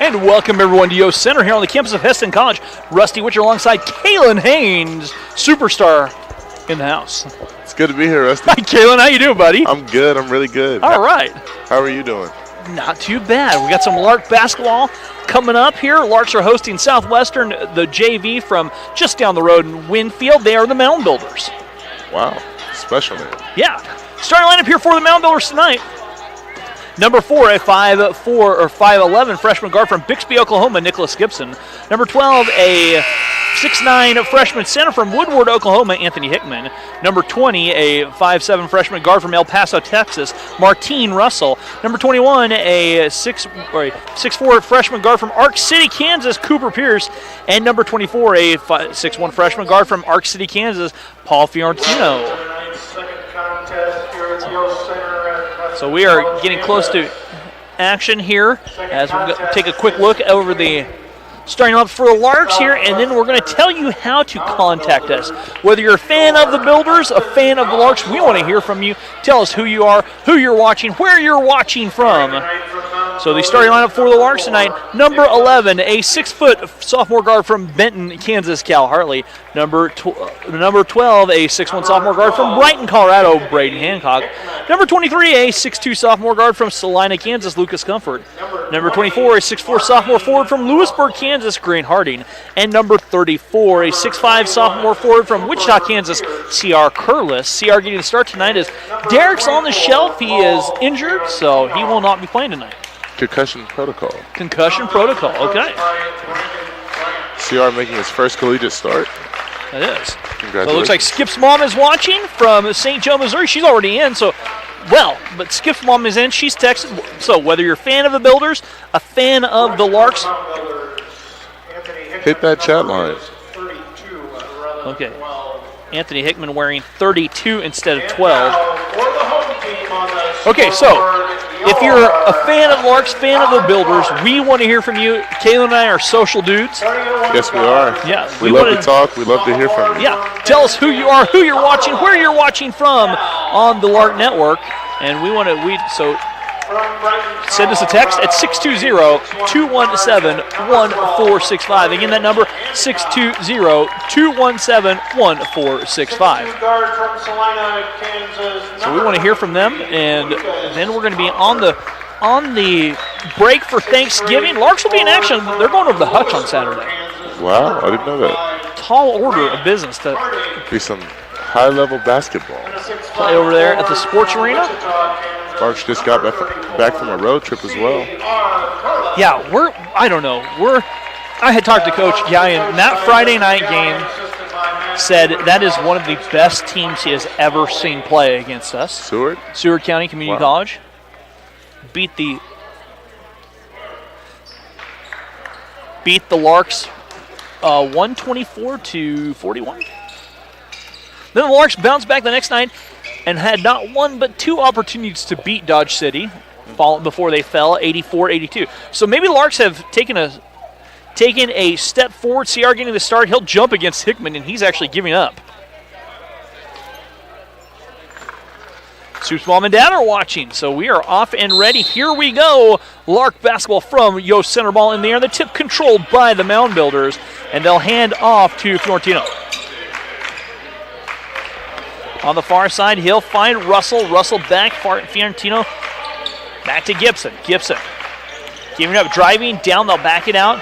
And welcome everyone to Yost Center here on the campus of Hesston College. Rusty Witcher alongside Kaylin Haynes, superstar in the house. It's good to be here, Rusty. Hi, Kaylin. How you doing, buddy? I'm good. I'm really good. All right. How are you doing? Not too bad. We got some Lark basketball coming up here. Larks are hosting Southwestern, the JV from just down the road in Winfield. They are the Mound Builders. Wow. Special name. Yeah. Starting lineup here for the Mound Builders tonight. Number 4, a 5'4" or 5'11" freshman guard from Bixby, Oklahoma, Nicholas Gibson. Number 12, a 6'9" freshman center from Woodward, Oklahoma, Anthony Hickman. Number 20, a 5'7" freshman guard from El Paso, Texas, Martine Russell. Number 21, a 6'4" freshman guard from Ark City, Kansas, Cooper Pierce. And number 24, a 6'1" freshman guard from Ark City, Kansas, Paul Fiorentino. So we are getting close to action here as we take a quick look over the starting up for the Larks here, and then we're going to tell you how to contact us. Whether you're a fan of the Builders, a fan of the Larks, we want to hear from you. Tell us who you are, who you're watching, where you're watching from. So the starting lineup for the Larks tonight, number 11, a 6-foot sophomore guard from Benton, Kansas, Cal Hartley. Number 12, a 6'1" sophomore guard from Brighton, Colorado, Braden Hancock. Number 23, a 6'2" sophomore guard from Salina, Kansas, Lucas Comfort. Number 24, a 6'4" sophomore forward from Lewisburg, Kansas, Grant Harding. And number 34, a 6'5" sophomore forward from Wichita, Kansas, C.R. Curlis. C.R. getting the start tonight as Derek's on the shelf. He is injured, so he will not be playing tonight. Concussion protocol. Concussion protocol, okay. CR making his first collegiate start. That is. Congratulations. So it looks like Skip's mom is watching from St. Joe, Missouri. She's already in, but Skip's mom is in. She's texted. So whether you're a fan of the Builders, a fan of the Larks. Hit that chat line. Okay. Anthony Hickman wearing 32 instead of 12. Okay, so if you're a fan of Larks, fan of the Builders, we want to hear from you. Kaylin and I are social dudes. Yes, we are. Yeah, we love to talk. We love to hear from you. Yeah, tell us who you are, who you're watching, where you're watching from on the Lark Network, and we want to. So send us a text at 620-217-1465. Again, that number 620-217-1465. So we want to hear from them, and then we're going to be on the break for Thanksgiving. Larks will be in action. They're going over the Hutch on Saturday. Wow, I didn't know that. Tall order of business to be some high-level basketball. Play over there at the sports arena. Larks just got back from a road trip as well. Yeah, I had talked to Coach Gallion. That Friday night game said that is one of the best teams he has ever seen play against us. Seward County Community College. Beat the Larks 124-41. Then the Larks bounced back the next night and had not one but two opportunities to beat Dodge City before they fell 84-82. So maybe Larks have taken a step forward. CR getting the start. He'll jump against Hickman, and he's actually giving up. Soup's mom and dad are watching, so we are off and ready. Here we go. Lark basketball from Yost Center, ball in the air. The tip controlled by the Mound Builders, and they'll hand off to Fiorentino. On the far side, he'll find Russell. Russell back, Fiorentino back to Gibson. Gibson giving up, driving down, they'll back it out.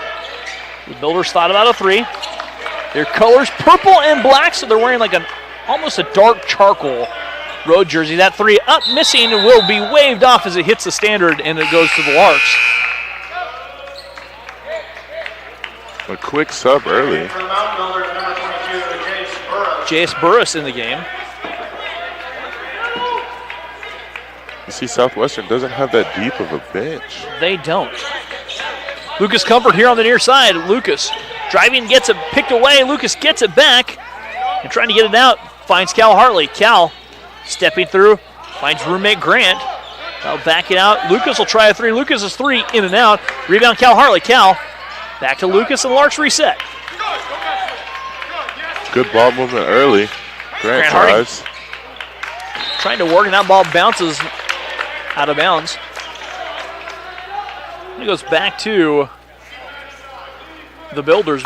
The Builders thought about a three. Their colors, purple and black, so they're wearing like almost a dark charcoal road jersey. That three up, missing, will be waved off as it hits the standard, and it goes to the Larks. A quick sub early. J.S. Burris in the game. You see, Southwestern doesn't have that deep of a bench. They don't. Lucas Comfort here on the near side. Lucas driving, gets it picked away. Lucas gets it back and trying to get it out. Finds Cal Hartley. Cal stepping through, finds roommate Grant. They'll back it out. Lucas will try a three. Lucas is three, in and out. Rebound Cal Hartley. Cal back to Lucas, and Larks reset. Good ball movement early. Grant drives. Trying to work, and that ball bounces out of bounds. It goes back to the Builders.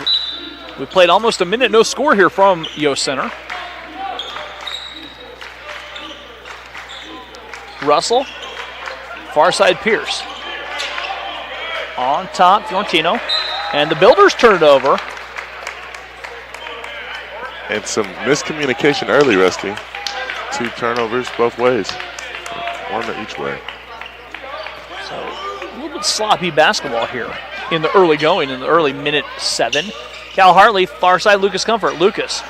We played almost a minute, no score here from Yost Center. Russell, far side Pierce. On top, Fiorentino. And the Builders turn it over. And some miscommunication early, Rusty. 2 turnovers both ways. 1 each way. So a little bit sloppy basketball here in the early going, in the early minute 7. Cal Hartley, far side, Lucas Comfort. Lucas.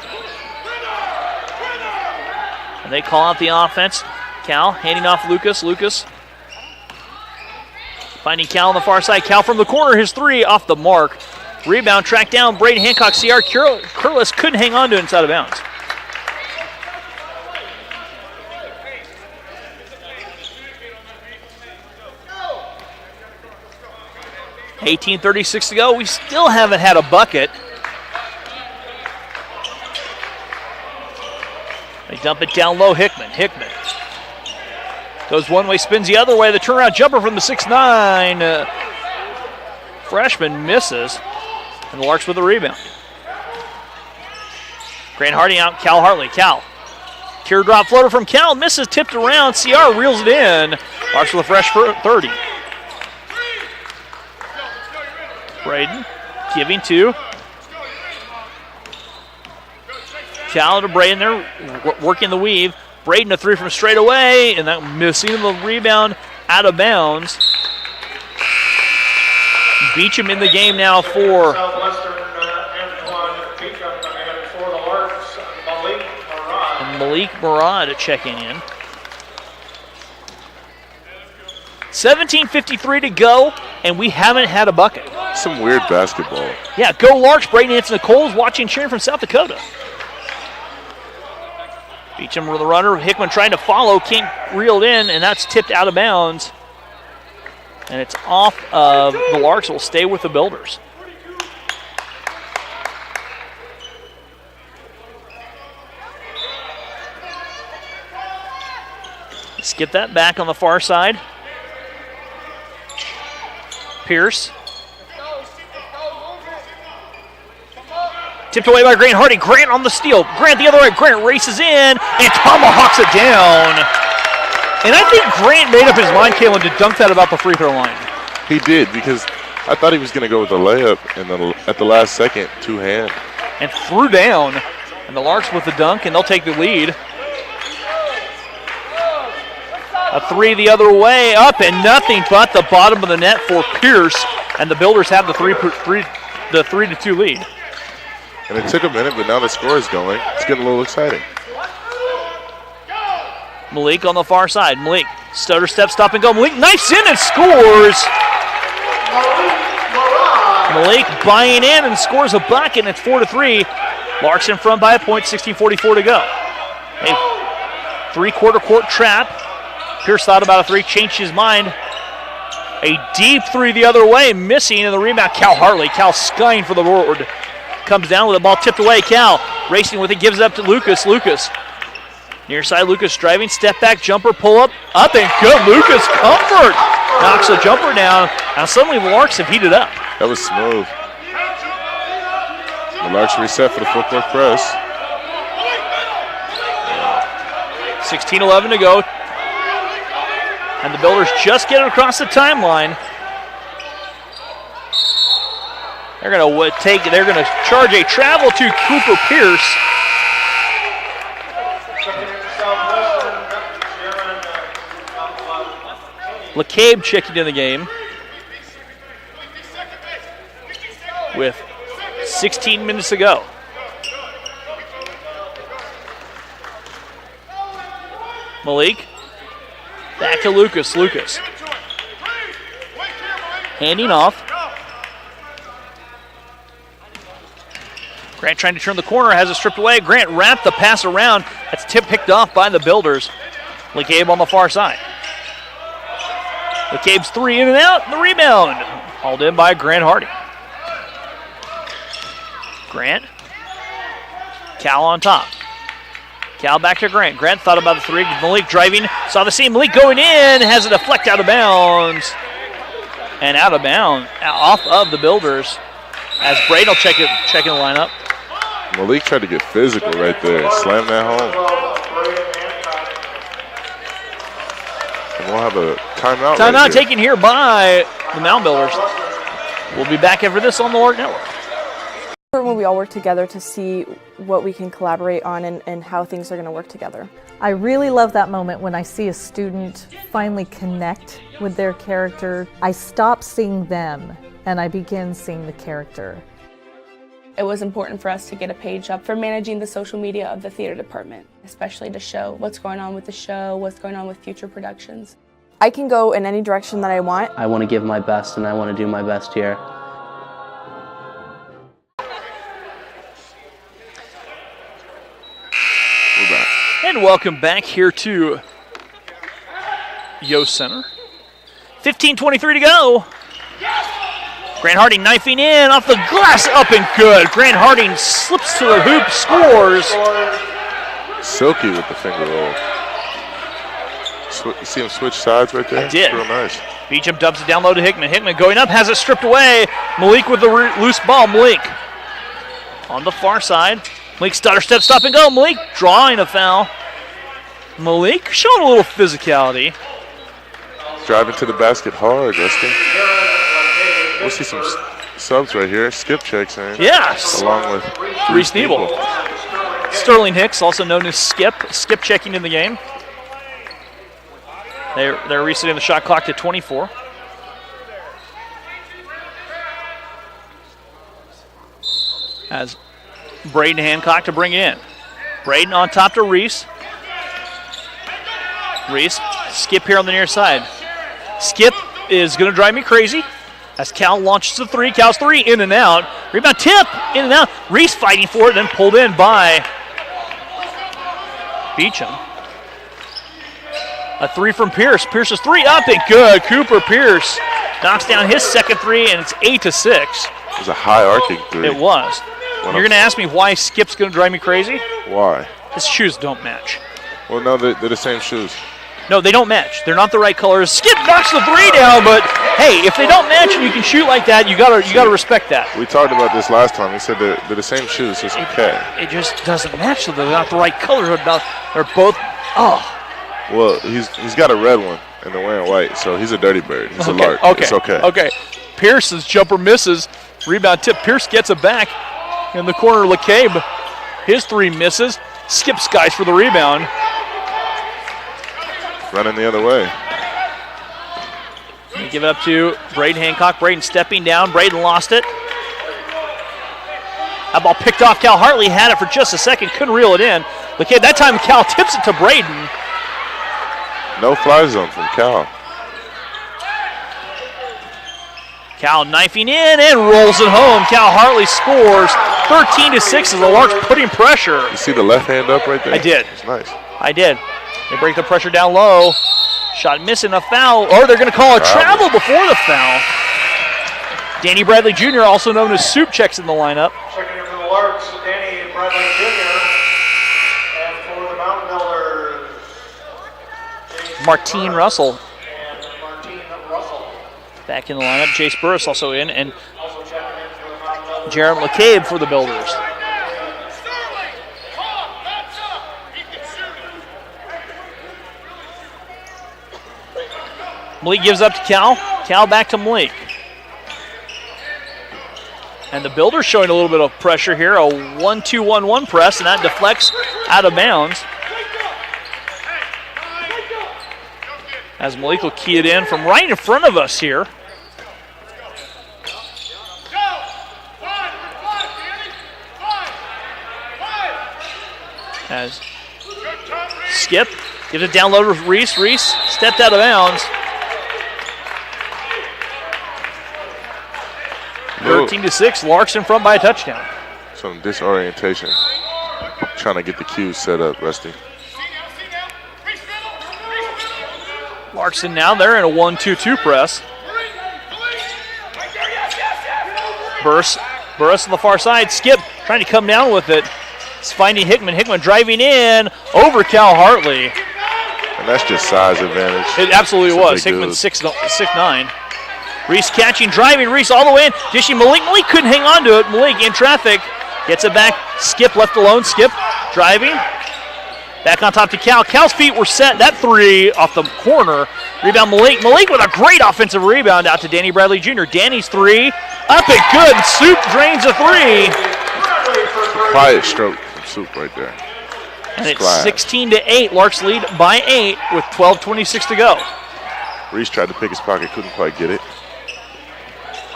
And they call out the offense. Cal handing off Lucas. Lucas finding Cal on the far side. Cal from the corner, his 3 off the mark. Rebound tracked down. Braden Hancock, CR Curlis couldn't hang on to it inside of bounds. $18:36 to go. We still haven't had a bucket. They dump it down low. Hickman. Goes one way, spins the other way. The turnaround jumper from the 6'9". Freshman misses. And the Larks with the rebound. Grant Hardy out. Cal Hartley. Cal. Teardrop floater from Cal. Misses. Tipped around. CR reels it in. Larks with a fresh 30. Braden giving to Cal to Braden there, working the weave. Braden a 3 from straight away, and that missing the rebound out of bounds. Beecham in the game now for Southwestern and Beecham, and for the Larks, Malik Murad checking in. 17:53 to go, and we haven't had a bucket. Some weird basketball. Yeah, go Larks. Braden Hanson Nichols watching, cheering from South Dakota. Beecham with the runner. Hickman trying to follow. Can't reel it in, and that's tipped out of bounds. And it's off of the Larks. Will stay with the Builders. Skip that back on the far side. Pierce. Tipped away by Grant Hardy. Grant on the steal. Grant the other way. Grant races in and tomahawks it down. And I think Grant made up his mind, Kalen, to dunk that about the free throw line. He did, because I thought he was going to go with a layup, and at the last second, 2-hand. And threw down. And the Larks with the dunk, and they'll take the lead. A 3 the other way, up and nothing but the bottom of the net for Pierce. And the Builders have the 3-2 lead. And it took a minute, but now the score is going. It's getting a little exciting. Malik on the far side. Malik, stutter step, stop and go. Malik knifes in and scores. Malik buying in and scores a bucket, and it's 4-3. Larks in front by a point, 16:44 to go. A 3-quarter court trap. Pierce thought about a 3, changed his mind. A deep 3 the other way, missing, and the rebound, Cal Hartley. Cal skying for the board. Comes down with the ball tipped away. Cal racing with it, gives it up to Lucas. Lucas. Near side, Lucas driving, step back, jumper, pull up and good. Lucas Comfort knocks the jumper down. Now suddenly the Larks have heated up. That was smooth. The Larks reset for the full court press. 16:11 to go. And the Builders just get it across the timeline. They're gonna charge a travel to Cooper Pierce. LeCabe checking in the game with 16 minutes to go. Malik, back to Lucas. Lucas handing off. Grant trying to turn the corner, has it stripped away. Grant wrapped the pass around. That's picked off by the Builders. LeCabe on the far side. LeCabe's 3 in and out, and the rebound. Hauled in by Grant Hardy. Grant. Cal on top. Cal back to Grant. Grant thought about the 3. Malik driving. Saw the seam. Malik going in. Has it deflect out of bounds. And out of bounds. Off of the Builders. As Braden will check in the lineup. Malik tried to get physical right there. Slam that home. And we'll have a timeout. Timeout taken here by the Mound Builders. We'll be back after this on the Lark Network. When we all work together to see what we can collaborate on and how things are going to work together. I really love that moment when I see a student finally connect with their character. I stop seeing them and I begin seeing the character. It was important for us to get a page up for managing the social media of the theater department, especially to show what's going on with the show, what's going on with future productions. I can go in any direction that I want. I want to give my best and I want to do my best here. And welcome back here to Yost Center. 15:23 to go. Grant Harding knifing in off the glass, up and good. Grant Harding slips to the hoop, scores. Silky with the finger roll. You see him switch sides right there? I did. Real nice. Beecham dubs it down low to Hickman. Hickman going up, has it stripped away. Malik with the loose ball. Malik on the far side. Malik stutter step, stop and go. Malik drawing a foul. Malik showing a little physicality. Driving to the basket hard, Rusty. We'll see some subs right here. Skip checks in. Yes. Along with Reese Nebel. Sterling Hicks, also known as Skip checking in the game. They're resetting the shot clock to 24. As Braden Hancock to bring it in. Braden on top to Reese. Reese, Skip here on the near side. Skip is going to drive me crazy. As Cal launches the three. Cal's three, in and out. Rebound tip, in and out. Reese fighting for it, then pulled in by Beecham. A three from Pierce. Pierce's three up and good. Cooper Pierce knocks down his second three, and it's 8-6. It was a high arcing three. It was. You're going to ask me why Skip's going to drive me crazy? Why? His shoes don't match. Well, no, they're the same shoes. No, they don't match. They're not the right colors. Skip knocks the three down, but hey, if they don't match and you can shoot like that, you gotta respect that. We talked about this last time. He said they're the same shoes. It's okay. It just doesn't match. So they're not the right colors. They're both. Oh. Well, he's got a red one and they're wearing white, so he's a dirty bird. He's a lark. Okay. It's okay. Okay. Pierce's jumper misses. Rebound tip. Pierce gets it back in the corner. LeCabe, his three misses. Skip skies for the rebound. Running the other way. They give it up to Braden Hancock. Braden stepping down. Braden lost it. That ball picked off. Cal Hartley had it for just a second. Couldn't reel it in. LeCabe, that time Cal tips it to Braden. No fly zone from Cal. Cal knifing in and rolls it home. Cal Hartley scores 13-6 as the Larks putting pressure. You see the left hand up right there? I did. It's nice. I did. They break the pressure down low. Shot missing, a foul, or they're going to call a travel before the foul. Danny Bradley Jr., also known as Soup, checks in the lineup. Checking in for the Larks, Danny Bradley Jr. And for the Mountain Builders, Martine Russell and Martine Russell. back in the lineup. Jace Burris also in, and Also checking in for the Mountain Builders. Jerem LeCabe for the Builders. Malik gives up to Cal. Cal back to Malik. And the Builders showing a little bit of pressure here. A 1-2-1-1 press, and that deflects out of bounds. As Malik will key it in from right in front of us here. As Skip gives it down low to Reese. Reese stepped out of bounds. 13-6, Larks in front by a touchdown. Some disorientation. Trying to get the cues set up, Rusty. Larkson now, they're in a 1-2-2 press. Burris on the far side. Skip trying to come down with it. It's finding Hickman. Hickman driving in over Cal Hartley. And that's just size advantage. It absolutely It's a was. big Hickman dude. 6'9". Reese catching, driving, Reese all the way in. Dishing Malik. Malik couldn't hang on to it. Malik in traffic. Gets it back. Skip left alone. Skip driving. Back on top to Cal. Cal's feet were set. That three off the corner. Rebound Malik. Malik with a great offensive rebound out to Danny Bradley Jr. Danny's three. Up and good. Soup drains a three. Quiet stroke from Soup right there. And it's 16-8. Larks lead by 8 with 12:26 to go. Reese tried to pick his pocket, couldn't quite get it.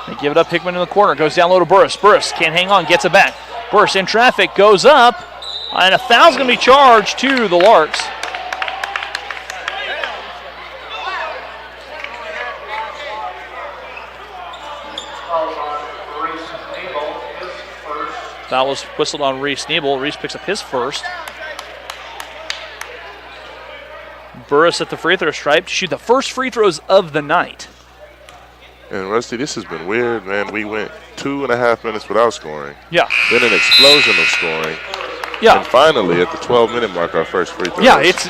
They give it up. Hickman in the corner. Goes down low to Burris. Burris can't hang on. Gets it back. Burris in traffic. Goes up. And a foul's going to be charged to the Larks. Foul was whistled on Reese Nebel. Reese picks up his first. Burris at the free throw stripe to shoot the first free throws of the night. And Rusty, this has been weird, man. We went 2.5 minutes without scoring. Yeah. Then an explosion of scoring. Yeah. And finally, at the 12-minute mark, our first free throw. Yeah, it's,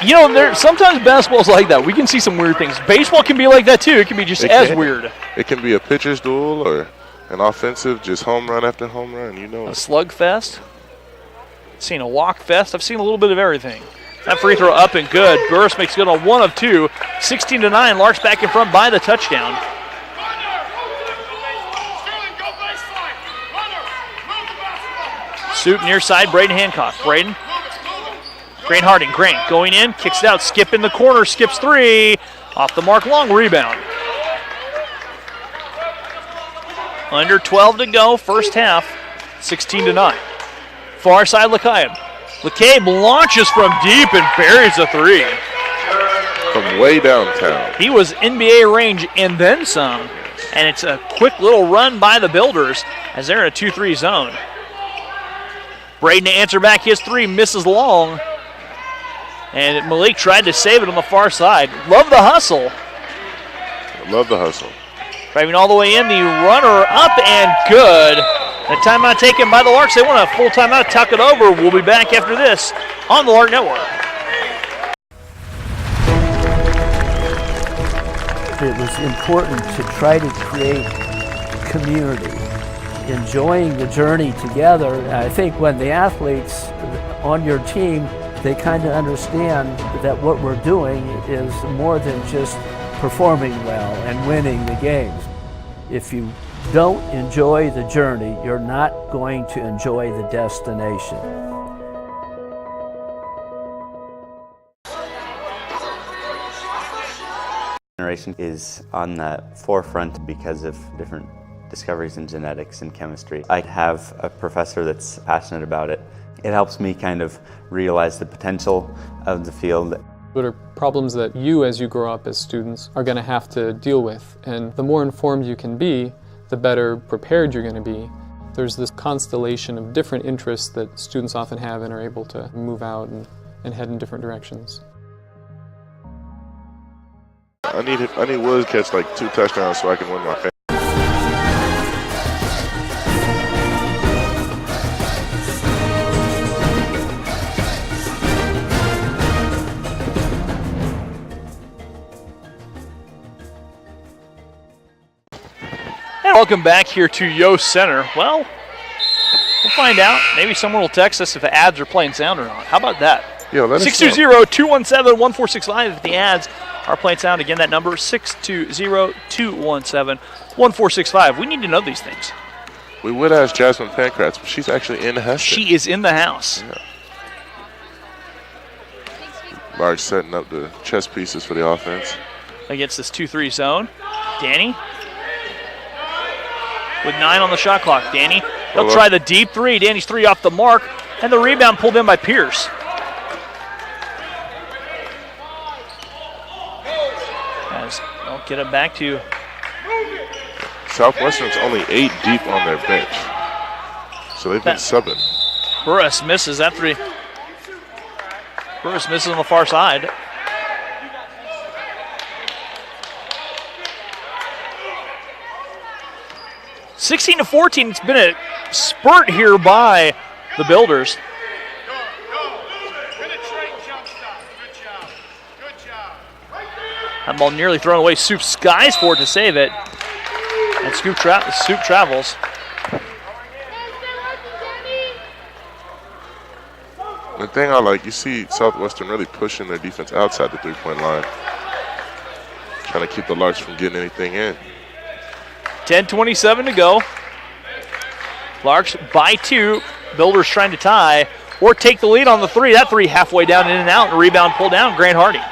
you know, there sometimes basketball's like that. We can see some weird things. Baseball can be like that too. It can be just as weird. It can be a pitcher's duel or an offensive, just home run after home run. You know, a slugfest. Seen a walk fest. I've seen a little bit of everything. That free throw up and good. Burris makes good on 1 of 2. 16-9. Larks back in front by the touchdown. Soup near side. Braden Hancock. Braden. Grant Harding. Grant going in. Kicks it out. Skip in the corner. Skips 3. Off the mark. Long rebound. Under 12 to go. First half. 16-9. Far side LeCabe. LeCabe launches from deep and buries a 3. From way downtown. He was NBA range and then some. And it's a quick little run by the Builders as they're in a 2-3 zone. Braden to answer back his 3, misses long. And Malik tried to save it on the far side. Love the hustle. Love the hustle. Driving all the way in, the runner up and good. The timeout taken by the Larks. They want a full timeout. Tuck it over. We'll be back after this on the Lark Network. It was important to try to create community, enjoying the journey together. I think when the athletes on your team, they kind of understand that what we're doing is more than just performing well and winning the games. If you don't enjoy the journey, you're not going to enjoy the destination. Generation is on the forefront because of different discoveries in genetics and chemistry. I have a professor that's passionate about it. It helps me kind of realize the potential of the field. What are problems that you, as you grow up as students, are going to have to deal with? And the more informed you can be, the better prepared you're going to be. There's this constellation of different interests that students often have and are able to move out and head in different directions. I need Wood to catch like 2 touchdowns so I can win my fantasy. Welcome back here to Yost Center. Well, we'll find out. Maybe someone will text us if the ads are playing sound or not. How about that? Yeah, let us know. 620-217-1465 if the ads are playing sound. Again, that number 620-217-1465. We need to know these things. We would ask Jasmine Pancratz, but she's actually in Heston. She is in the house. Yeah. Larks setting up the chess pieces for the offense. Against this 2-3 zone. Danny with 9 on the shot clock. Danny, he'll try the deep 3. Danny's 3 off the mark, and the rebound pulled in by Pierce. As they'll get it back to Southwestern's only 8 deep on their bench, so they've been subbing. Burris misses that 3. Burris misses on the far side. (16-14). It's been a spurt here by the Builders. That ball nearly thrown away. Soup skies for it to save it. And Soup travels. The thing I like, you see Southwestern really pushing their defense outside the three-point line. Trying to keep the Larks from getting anything in. 10:27 to go. Larks by 2. Builders trying to tie or take the lead on the 3. That 3 halfway down, in and out, and a rebound pulled down. Grant Hardy.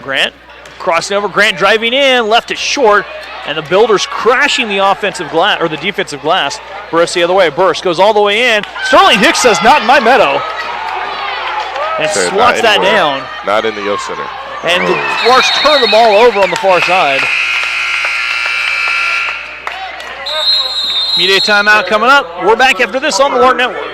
Grant crossing over. Grant driving in, left it short, and the Builders crashing the offensive glass or the defensive glass. Burst the other way. Burst goes all the way in. Sterling Hicks says, "Not in my meadow," and swats that down. Not in the Yo Center. And the Larks turn the ball over on the far side. Media timeout coming up. We're back after this on the Lark Network.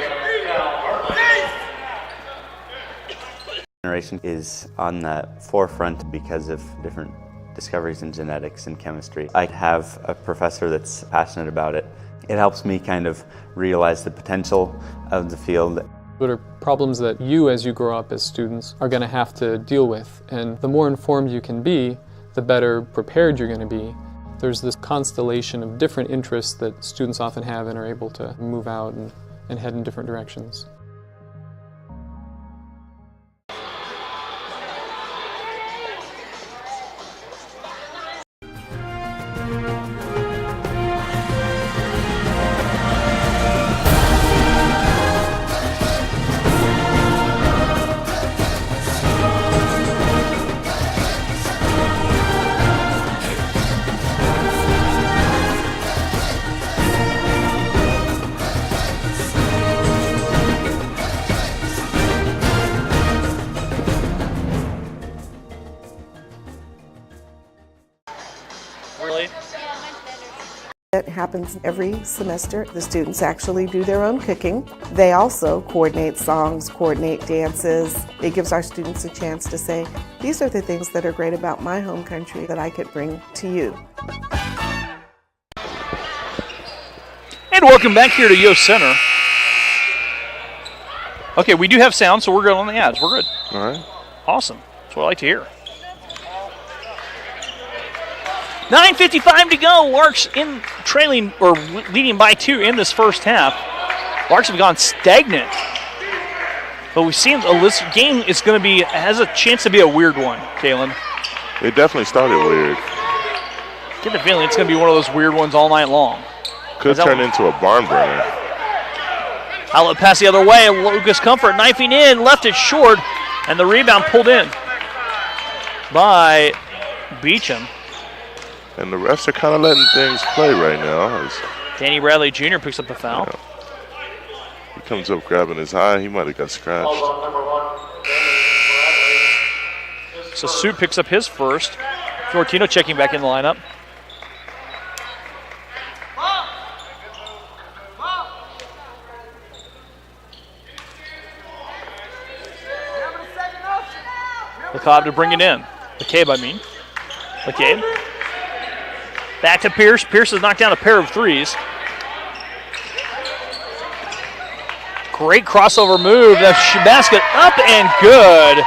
Generation is on the forefront because of different discoveries in genetics and chemistry. I have a professor that's passionate about it. It helps me kind of realize the potential of the field. What are problems that you, as you grow up as students, are going to have to deal with? And the more informed you can be, the better prepared you're going to be. There's this constellation of different interests that students often have and are able to move out and head in different directions. That happens every semester. The students actually do their own cooking. They also coordinate songs, coordinate dances. It gives our students a chance to say, these are the things that are great about my home country that I could bring to you. And welcome back here to Yo Center. Okay, we do have sound, so we're good on the ads. We're good. All right. Awesome. That's what I like to hear. 9:55 to go. Larks in trailing or leading by 2 in this first half. Larks have gone stagnant, but we've seen this game is going to be has a chance to be a weird one. Kalen, It definitely started weird. get the feeling it's going to be one of those weird ones all night long. Could turn into a barn burner. Outlet pass the other way. Lucas Comfort knifing in, left it short, and the rebound pulled in by Beecham. And the refs are kind of letting things play right now. Danny Bradley Jr. picks up the foul. Yeah. He comes up grabbing his eye. He might have got scratched. So Soup picks up his first. Fiorentino checking back in the lineup. McCobb to bring it in. McCabe, I mean. McCabe. Back to Pierce. Pierce has knocked down a pair of threes. Great crossover move. The basket up and good.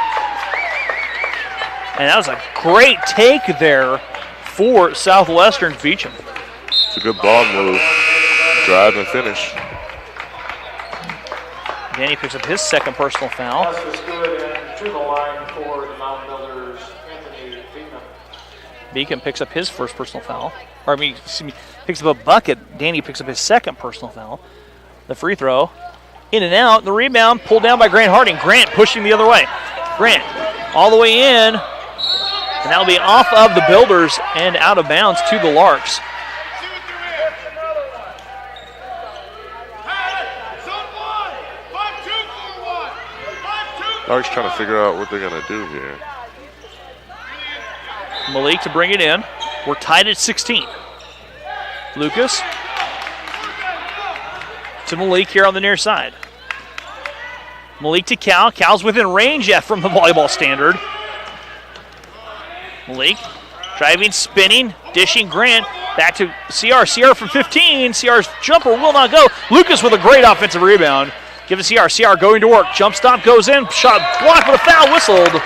And that was a great take there for Southwestern Beecham. It's a good ball move. Drive and finish. Danny picks up his second personal foul. Pass is good, and to the line for the Mountain Builders, Anthony Beekman. Beacon picks up his first personal foul. Or, I mean, excuse me, picks up a bucket. Danny picks up his second personal foul. The free throw, in and out. The rebound pulled down by Grant Harding. Grant pushing the other way. Grant all the way in. And that'll be off of the Builders and out of bounds to the Larks. Larks trying to figure out what they're going to do here. Malik to bring it in. We're tied at 16. Lucas to Malik here on the near side. Malik to Cal. Cal's within range yet from the volleyball standard. Malik driving, spinning, dishing Grant. Back to CR. CR from 15. CR's jumper will not go. Lucas with a great offensive rebound. Give it to CR. CR going to work. Jump stop goes in. Shot blocked with a foul whistled.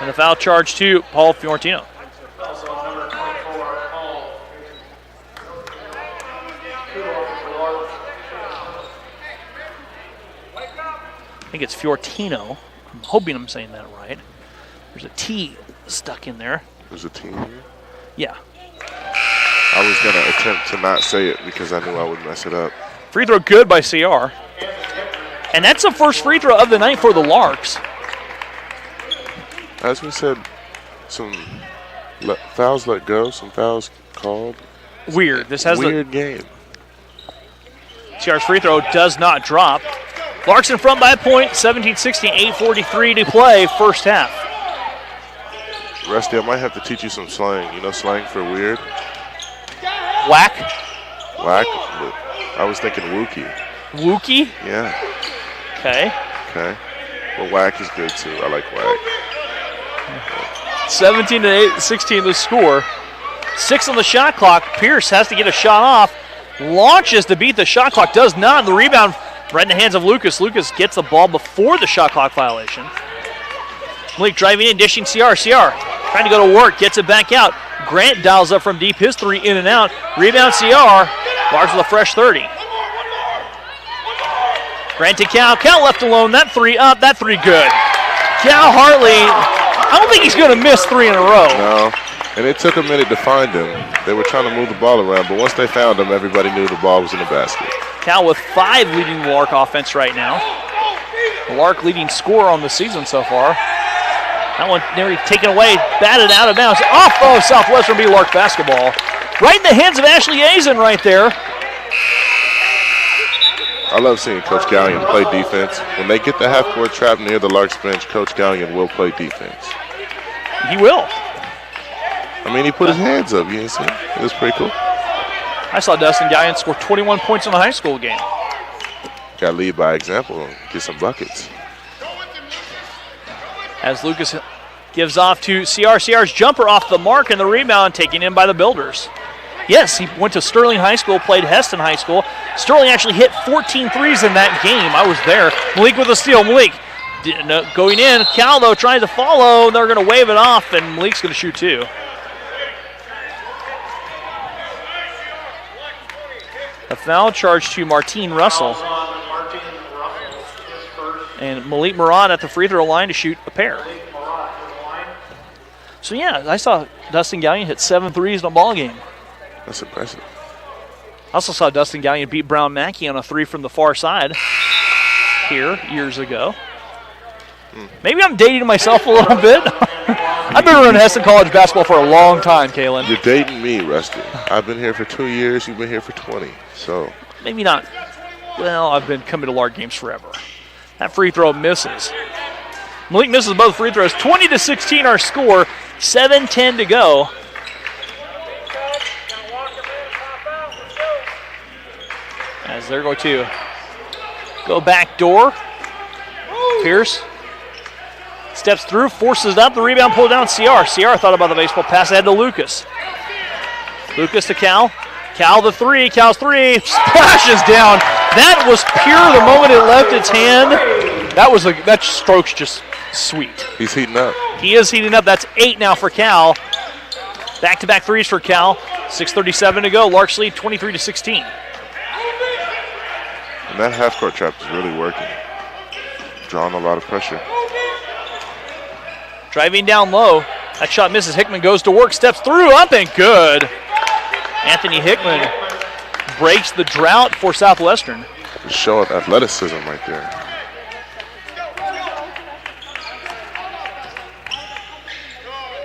And the foul charge to Paul Fiorentino. Also number 24, Paul. I think it's Fiorentino. I'm hoping I'm saying that right. There's a T stuck in there. There's a T here? Yeah. I was going to attempt to not say it because I knew I would mess it up. Free throw good by CR. And that's the first free throw of the night for the Larks. As we said, some fouls let go, some fouls called. Weird. This has weird game. CR's free throw does not drop. Larks in front by a point, 17-16, 8:43 to play, first half. Rusty, I might have to teach you some slang. You know slang for weird? Whack? Whack? I was thinking wookie. Wookie? Yeah. Okay. Okay. Well, whack is good too. I like whack. 17-16 the score. 6 on the shot clock. Pierce has to get a shot off. Launches to beat the shot clock. Does not. The rebound right in the hands of Lucas. Lucas gets the ball before the shot clock violation. Malik driving in, dishing CR. CR trying to go to work. Gets it back out. Grant dials up from deep. His three in and out. Rebound CR. Larks with a fresh 30. Grant to Cal. Cal left alone. That three up. That three good. Cal Hartley, I don't think he's going to miss 3 in a row. No. And it took a minute to find him. They were trying to move the ball around, but once they found him, everybody knew the ball was in the basket. Cal with 5 leading the Lark offense right now. The Lark leading scorer on the season so far. That one nearly taken away, batted out of bounds. Off of Southwestern B Lark basketball. Right in the hands of Ashley Azen right there. I love seeing Coach Gallion play defense. When they get the half-court trap near the Larks bench, Coach Gallion will play defense. He will. I mean, he put his hands up. You see? It was pretty cool. I saw Dustin Gallion score 21 points in a high school game. Got to lead by example and get some buckets. As Lucas gives off to CR. CR's jumper off the mark and the rebound taken in by the Builders. Yes, he went to Sterling High School, played Heston High School. Sterling actually hit 14 threes in that game. I was there. Malik with a steal. Malik going in. Cal, though, trying to follow. They're going to wave it off, and Malik's going to shoot 2. A foul charge to Martine Russell. And Malik Murad at the free throw line to shoot a pair. So, yeah, I saw Dustin Gallion hit 7 threes in a ball game. That's impressive. I also saw Dustin Gallion beat Brown Mackey on a 3 from the far side here years ago. Maybe I'm dating myself a little bit. I've been around Heston College basketball for a long time, Kalen. You're dating me, Rusty. I've been here for 2 years. You've been here for 20. So maybe not. Well, I've been coming to Lark games forever. That free throw misses. Malik misses both free throws. 20-16 our score. 7:10 to go. As they're going to go back door. Pierce steps through, forces it up. The rebound pulled down. CR. CR thought about the baseball pass ahead to Lucas. Lucas to Cal. Cal the 3. Cal's 3 splashes down. That was pure the moment it left its hand. That stroke's just sweet. He's heating up. He is heating up. That's 8 now for Cal. Back-to-back threes for Cal. 6:37 to go. Larks lead 23-16. And that half-court trap is really working. Drawing a lot of pressure. Driving down low. That shot misses. Hickman goes to work, steps through, up and good. Anthony Hickman breaks the drought for Southwestern. Just showing athleticism right there.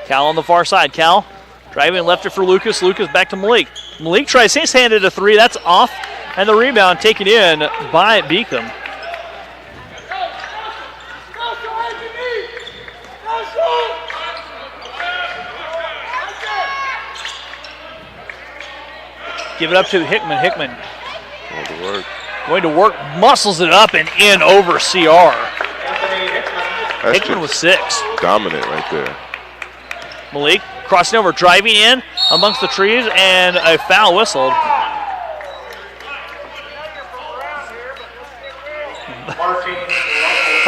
Cal on the far side. Cal driving left it for Lucas. Lucas back to Malik. Malik tries his hand at a 3. That's off. And the rebound taken in by Beacom. Give it up to Hickman. Hickman going to work, muscles it up and in over CR. Hickman with 6. Dominant right there. Malik crossing over, driving in amongst the trees, and a foul whistled.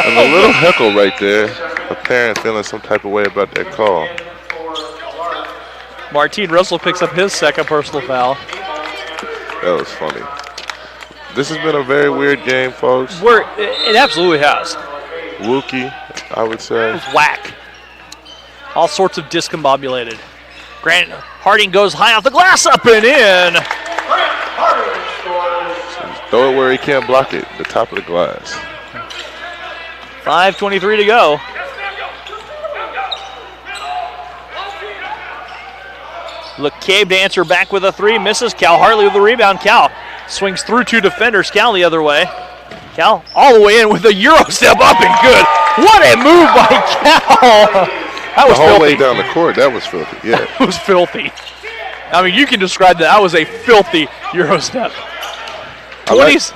And a little heckle right there. A a parent feeling some type of way about that call. Martine Russell picks up his second personal foul. That was funny. This has been a very weird game, folks. It absolutely has. Wookie, I would say. It was whack. All sorts of discombobulated. Grant Harding goes high off the glass, up and in. Throw it where he can't block it, the top of the glass. 5:23 to go. LeCabe to answer back with a three, misses. Cal Hartley with the rebound. Cal swings through two defenders. Cal the other way. Cal all the way in with a Euro step up and good. What a move by Cal. That was the whole filthy. way down the court, that was filthy, yeah. That was filthy. I mean, you can describe that. That was a filthy Euro step. 20s.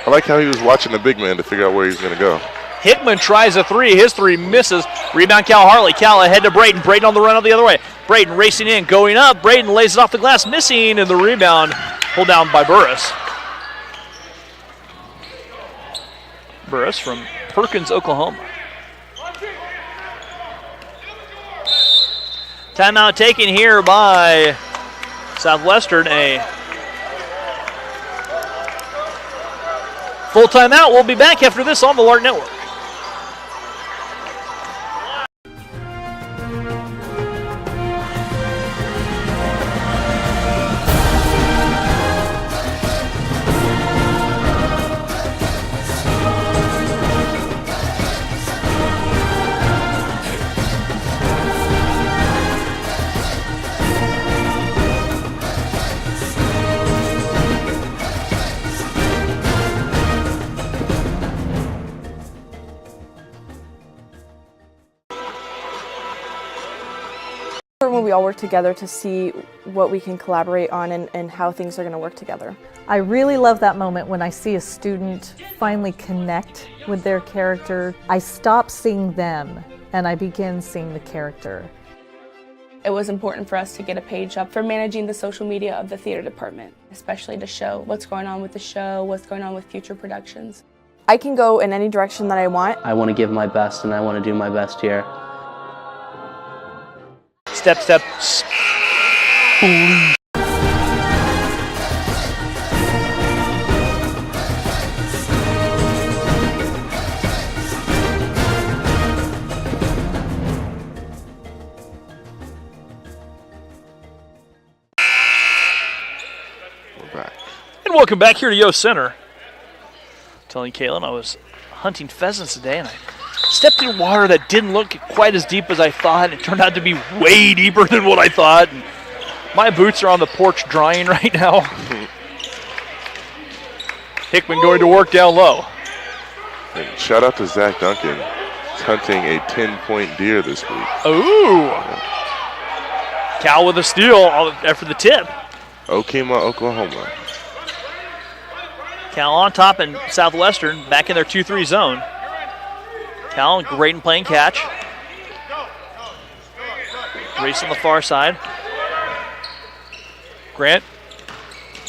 I like how he was watching the big man to figure out where he's going to go. Hickman tries a three. His three misses. Rebound Cal Hartley. Cal ahead to Braden. Braden on the run out the other way. Braden racing in, going up. Braden lays it off the glass, missing, and the rebound pulled down by Burris. Burris from Perkins, Oklahoma. Timeout taken here by Southwestern. A full timeout. We'll be back after this on the Lark Network. When we all work together to see what we can collaborate on and how things are going to work together. I really love that moment when I see a student finally connect with their character. I stop seeing them and I begin seeing the character. It was important for us to get a page up for managing the social media of the theater department, especially to show what's going on with the show, what's going on with future productions. I can go in any direction that I want. I want to give my best and I want to do my best here. Step, step. We're back. And welcome back here to Yost Center. Telling Kaylin I was hunting pheasants today and I stepped in water that didn't look quite as deep as I thought. It turned out to be way deeper than what I thought. And my boots are on the porch drying right now. Hickman going to work down low. And shout out to Zach Duncan. He's hunting a 10-point deer this week. Ooh. Cal with a steal after the tip. Okima, Oklahoma. Cal on top and Southwestern back in their 2-3 zone. Cal, great in playing catch. Race on the far side. Grant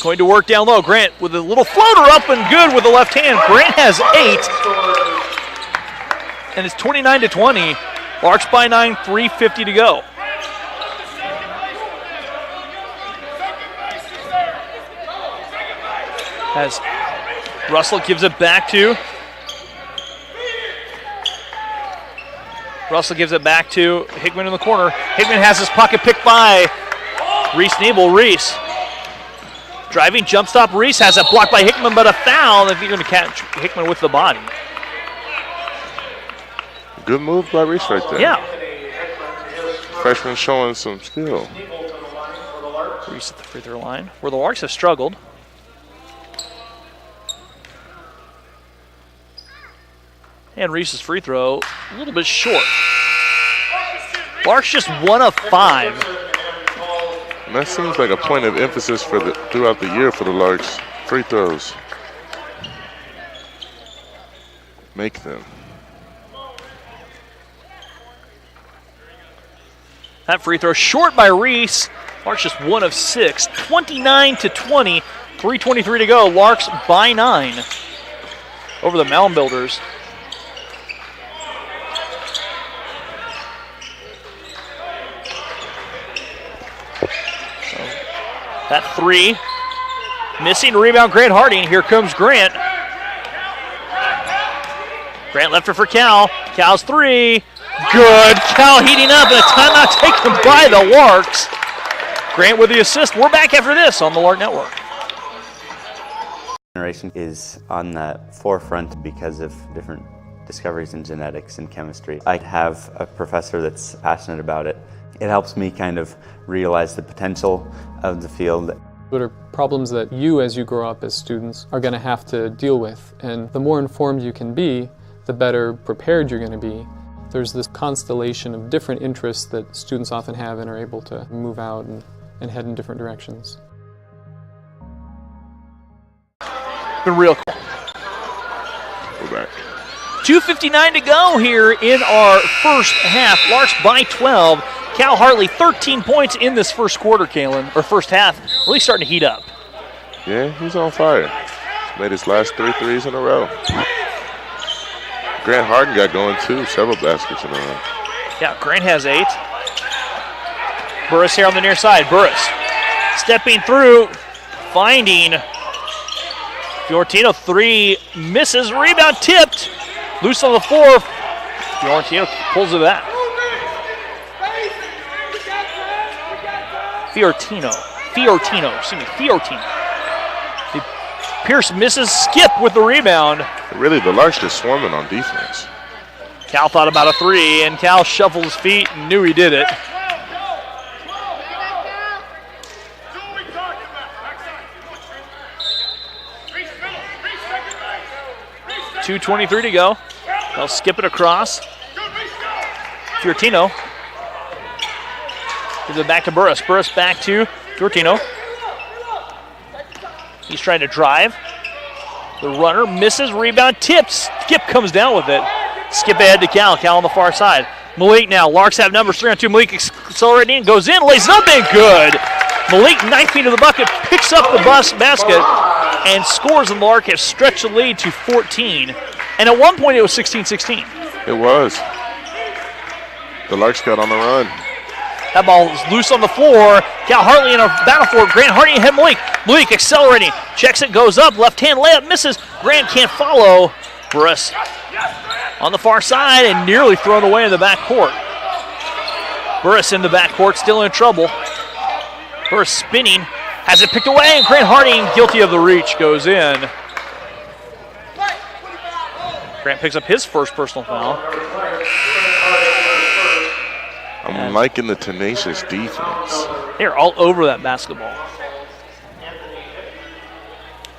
going to work down low. Grant with a little floater up and good with the left hand. Grant has 8. And it's 29-20. Larks by 9, 3:50 to go. As Russell gives it back to Hickman in the corner. Hickman has his pocket picked by Reese Nebel. Reese driving, jump stop. Reese has it blocked by Hickman, but a foul if you're going to catch Hickman with the body. Good move by Reese right there. Yeah. Freshman showing some skill. Reese at the free throw line, where the Larks have struggled. And Reese's free throw a little bit short. Larks just 1 of 5. And that seems like a point of emphasis throughout the year for the Larks. Free throws. Make them. That free throw short by Reese. Larks just 1 of 6. 29-20. 3:23 to go. Larks by 9 over the Mound Builders. That three. Missing. Rebound, Grant Harding. Here comes Grant. Grant left it for Cal. Cal's three. Good. Cal heating up, and a timeout taken by the Larks. Grant with the assist. We're back after this on the Lark Network. Generation is on the forefront because of different discoveries in genetics and chemistry. I have a professor that's passionate about it. It helps me kind of realize the potential of the field. What are problems that you, as you grow up as students, are going to have to deal with? And the more informed you can be, the better prepared you're going to be. There's this constellation of different interests that students often have and are able to move out and head in different directions. Been real cool. We're back. 2:59 to go here in our first half. Larks by 12. Cal Hartley 13 points in this first quarter, Kalen, or first half. Really starting to heat up. Yeah, he's on fire. He's made his last 3 threes in a row. Grant Harden got going too, several baskets in a row. Yeah, Grant has 8. Burris here on the near side. Burris stepping through, finding Fiorentino. 3 misses. Rebound tipped. Loose on the floor. Fiorentino pulls it back. Fiorentino. Pierce misses. Skip with the rebound. Really, the Larks just swarming on defense. Cal thought about a 3, and Cal shuffled his feet and knew he did it. .223 to go. They'll skip it across. Fiorentino. Gives it back to Burris. Burris back to Fiorentino. He's trying to drive. The runner misses. Rebound tips. Skip comes down with it. Skip ahead to Cal. Cal on the far side. Malik now. Larks have numbers 3 on 2. Malik accelerating. Goes in. Lays it up and good. Malik 9 feet to the bucket. Picks up the basket and scores, and the Lark have stretched the lead to 14. And at one point it was 16-16. It was. The Larks got on the run. That ball is loose on the floor. Cal Hartley in a battle for it. Grant Hartley ahead Malik. Malik accelerating. Checks it, goes up. Left hand layup misses. Grant can't follow. Burris on the far side and nearly thrown away in the backcourt. Burris in the backcourt, still in trouble. Burris spinning. Has it picked away, and Grant Harding, guilty of the reach, goes in. Grant picks up his first personal foul. I'm liking the tenacious defense. They're all over that basketball.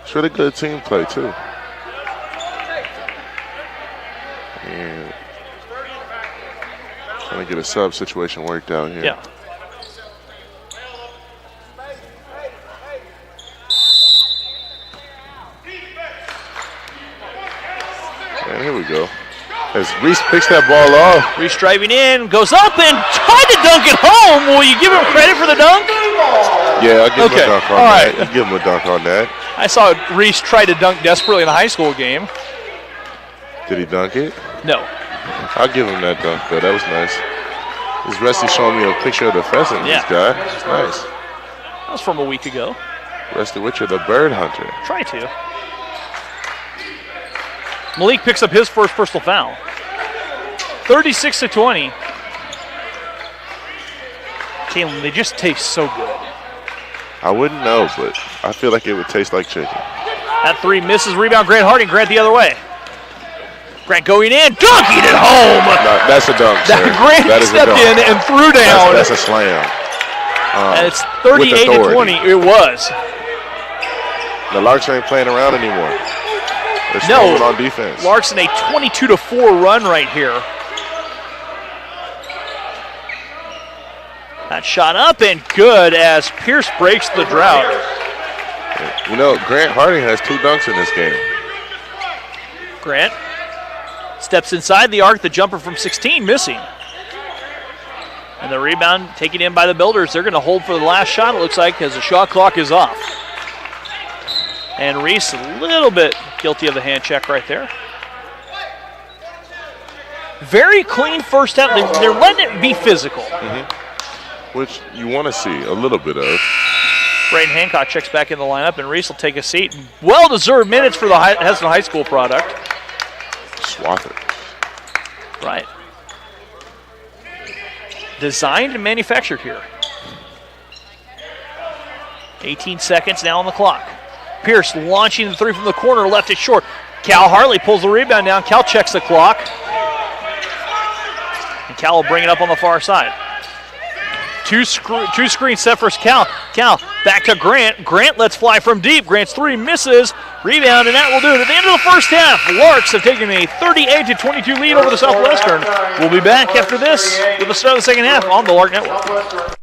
It's really good team play, too. And trying to get a sub situation worked out here. Yeah. And here we go. As Reese picks that ball off. Reese driving in, goes up and tried to dunk it home. Will you give him credit for the dunk? Yeah, I'll give him a dunk on that. You give him a dunk on that. I saw Reese try to dunk desperately in a high school game. Did he dunk it? No. I'll give him that dunk, though. That was nice. This Rusty showing me a picture of the pheasant he's got. It's nice. That was from a week ago. Rusty Witcher, the bird hunter. Try to. Malik picks up his first personal foul. 36-20. Kalen, they just taste so good. I wouldn't know, but I feel like it would taste like chicken. That 3 misses. Rebound, Grant Harding. Grant the other way. Grant going in, dunking it home. No, that's a dunk, sir. Grant stepped in and threw down. That's a slam. And it's 38-20. It was. The Larks ain't playing around anymore. They're strong on defense. Larks in a 22-4 run right here. That shot up and good as Pierce breaks the drought. You know, Grant Harding has 2 dunks in this game. Grant steps inside the arc, the jumper from 16 missing. And the rebound taken in by the Builders. They're going to hold for the last shot, it looks like, as the shot clock is off. And Reese a little bit guilty of the hand check right there. Very clean first half. They're letting it be physical. Which you want to see a little bit of. Braden Hancock checks back in the lineup, and Reese will take a seat. Well-deserved minutes for the Heston High School product. Swath it. Right. Designed and manufactured here. 18 seconds now on the clock. Pierce launching the three from the corner, left it short. Cal Hartley pulls the rebound down. Cal checks the clock. And Cal will bring it up on the far side. Two screens set for Cal. Cal back to Grant. Grant lets fly from deep. Grant's three misses. Rebound, and that will do it. At the end of the first half, Larks have taken a 38-22 lead over the Southwestern. We'll be back after this with the start of the second half on the Lark Network.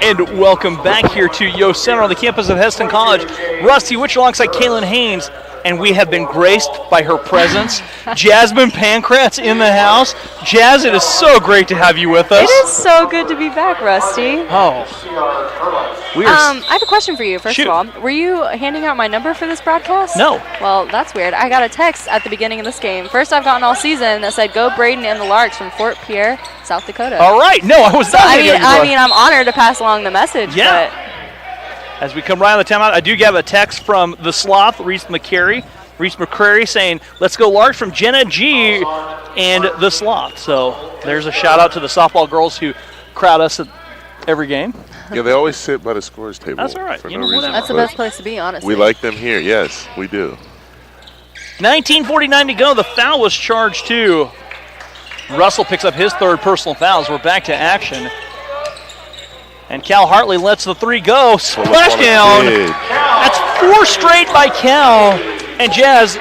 And welcome back here to Yost Center on the campus of Hesston College. Rusty Witcher alongside Kaylin Haynes, and we have been graced by her presence. Jasmine Pankratz in the house. Jazz, it is so great to have you with us. It is so good to be back, Rusty. Oh. I have a question for you, first Shoot. of all. Were you handing out my number for this broadcast? No. Well, that's weird. I got a text at the beginning of this game. First I've gotten all season that said, "Go Braden and the Larks" from Fort Pierre, South Dakota. All right. No, I was not. I mean, I'm honored to pass along the message. Yeah. As we come right on the timeout, I do get a text from the Sloth, Reese McCrary, saying, "Let's go Larks" from Jenna G and the Sloth. So there's a shout out to the softball girls who crowd us at every game. Yeah, they always sit by the scores table. That's all right. For You no know, reason. That's the best place to be, honestly. We like them here. Yes, we do. 19:49 to go. The foul was charged too. Russell picks up his third personal foul as we're back to action. And Cal Hartley lets the three go. Splashdown. That's 4 straight by Cal. And Jazz,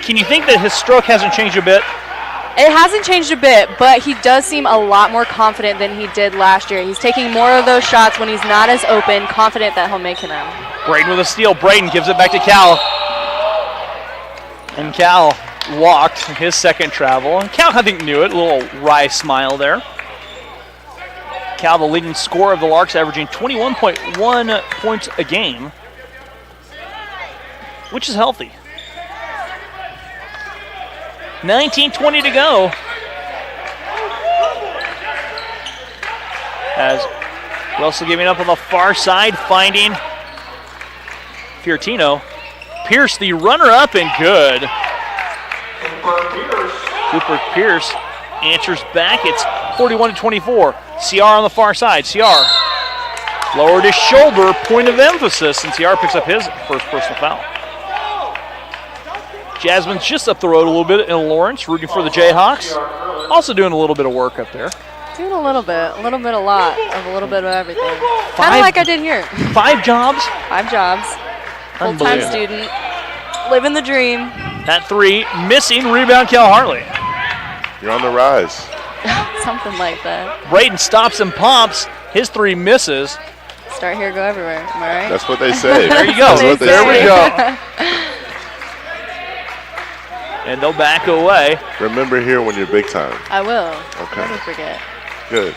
can you think that his stroke hasn't changed a bit? It hasn't changed a bit, but he does seem a lot more confident than he did last year. He's taking more of those shots when he's not as open, confident that he'll make them. Braden with a steal. Braden gives it back to Cal. And Cal walked his second travel. And Cal, I think, knew it. A little wry smile there. Cal, the leading scorer of the Larks, averaging 21.1 points a game, which is healthy. 19:20 to go. As Russell giving up on the far side, finding Fiortino. Pierce, the runner-up, and good. Cooper Pierce answers back. It's 41-24. CR on the far side. CR lowered his shoulder, point of emphasis, and CR picks up his first personal foul. Jasmine's just up the road a little bit in Lawrence, rooting for the Jayhawks. Also doing a little bit of work up there. Doing a lot, of a little bit of everything. Kind of like I did here. 5 jobs? 5 jobs. Full-time student. Living the dream. That 3 missing. Rebound, Cal Hartley. You're on the rise. Something like that. Braden stops and pumps. His 3 misses. Start here, go everywhere. Am I right? That's what they say. There you go. That's what they there say. we go. And they'll back away. Remember here when you're big time. I will. Okay. Never forget. Good.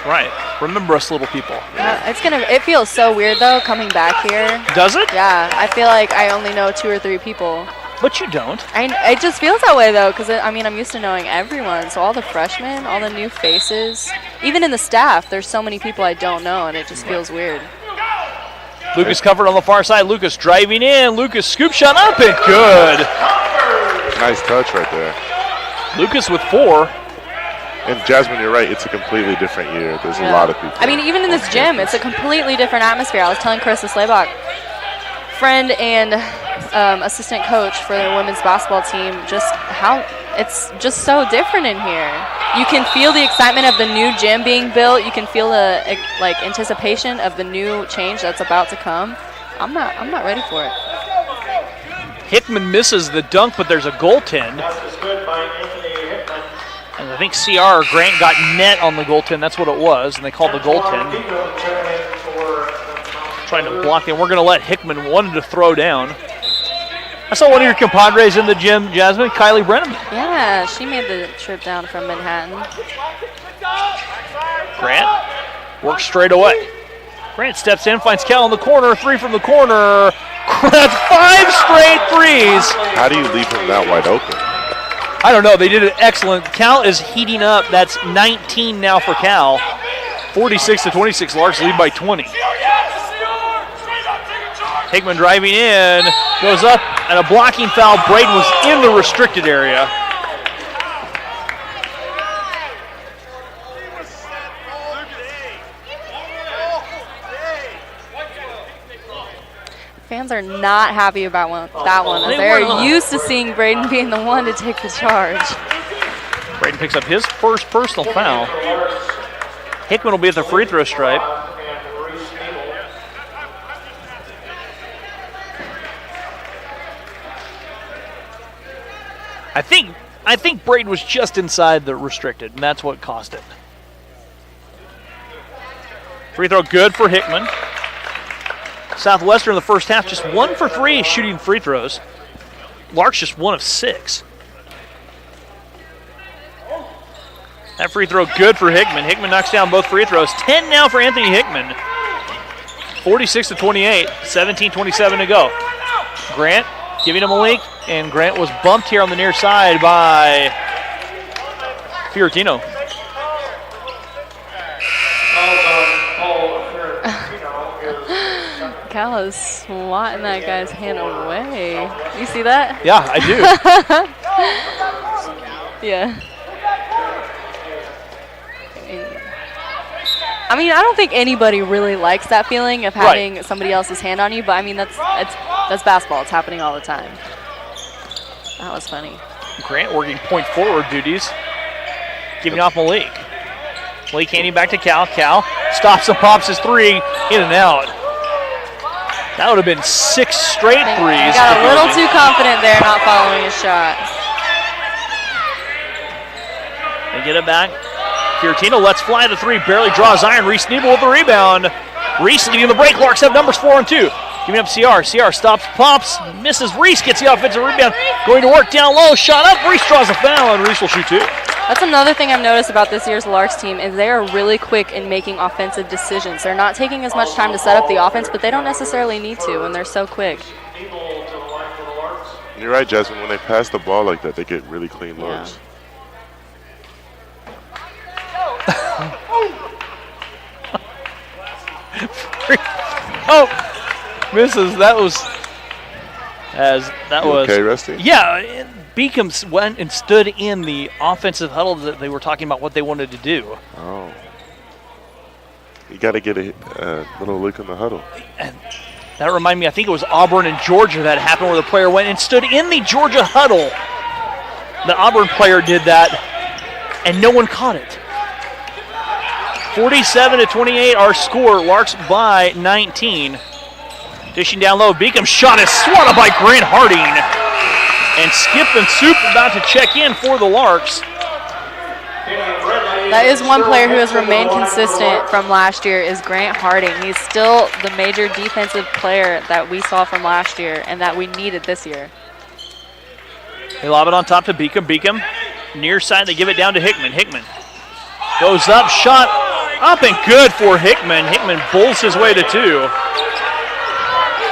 Right. Remember us, little people. It feels so weird though coming back here. Does it? Yeah. I feel like I only know 2 or 3 people. But you don't. It just feels that way though, because I'm used to knowing everyone. So all the freshmen, all the new faces, even in the staff, there's so many people I don't know, and it just feels weird. Lucas covered on the far side. Lucas driving in. Lucas scoop shot up and good. Nice touch right there. Lucas with 4. And Jasmine, you're right. It's a completely different year. There's a lot of people. I mean, even in this gym, it's a completely different atmosphere. I was telling Krista Slaybach, friend and assistant coach for the women's basketball team, just how it's just so different in here. You can feel the excitement of the new gym being built. You can feel the anticipation of the new change that's about to come. I'm not ready for it. Hickman misses the dunk, but there's a goaltend. And I think CR Grant got net on the goaltend. That's what it was, and they called the goaltend. Trying to block them. We're going to let Hickman wanted to throw down. I saw one of your compadres in the gym, Jasmine, Kylie Brenneman. Yeah, she made the trip down from Manhattan. Grant works straight away. Grant steps in, finds Cal in the corner, 3 from the corner. That's 5 straight threes. How do you leave him that wide open? I don't know. They did it excellent. Cal is heating up. That's 19 now for Cal. 46-26. Larks lead by 20. Hickman driving in, goes up, and a blocking foul. Braden was in the restricted area. Fans are not happy about that one. They're used to seeing Braden being the one to take the charge. Braden picks up his first personal foul. Hickman will be at the free throw stripe. I think Braden was just inside the restricted, and that's what cost it. Free throw good for Hickman. Southwestern in the first half just 1 for 3 shooting free throws. Larks just 1 of 6. That free throw good for Hickman. Hickman knocks down both free throws. 10 now for Anthony Hickman. 46-28, 17:27 to go. Grant giving him a link, and Grant was bumped here on the near side by Fiorentino. Cal is swatting that guy's hand away. You see that? Yeah, I do. Yeah. I mean, I don't think anybody really likes that feeling of having somebody else's hand on you, but I mean, that's basketball. It's happening all the time. That was funny. Grant working point forward duties. Giving off Malik. Malik handing back to Cal. Cal stops and pops his three. In and out. That would have been 6 straight threes. He got a little too confident there, not following his shot. They get it back. Fiorentino lets fly the three, barely draws iron. Reese Nebel with the rebound. Reese leading the break. Larks have numbers 4 and 2. Giving up CR. CR stops, pops, misses. Reese gets the offensive rebound. Going to work down low. Shot up. Reese draws a foul, and Reese will shoot 2. That's another thing I've noticed about this year's Larks team is they are really quick in making offensive decisions. They're not taking as much time to set up the offense, but they don't necessarily need to, and they're so quick. You're right, Jasmine. When they pass the ball like that, they get really clean looks. Oh, misses. That was okay, Rusty? Yeah, Beacom went and stood in the offensive huddle that they were talking about what they wanted to do. Oh. You got to get a little look in the huddle. And that reminded me, I think it was Auburn and Georgia that happened where the player went and stood in the Georgia huddle. The Auburn player did that, and no one caught it. 47-28 our score. Larks by 19. Dishing down low. Beacom's shot is swatted by Grant Harding. And Skip and Soup about to check in for the Larks. That is one player who has remained consistent from last year is Grant Harding. He's still the major defensive player that we saw from last year and that we needed this year. They lob it on top to Beacom. Beacom near side. They give it down to Hickman. Hickman goes up. Shot up and good for Hickman. Hickman bulls his way to 2.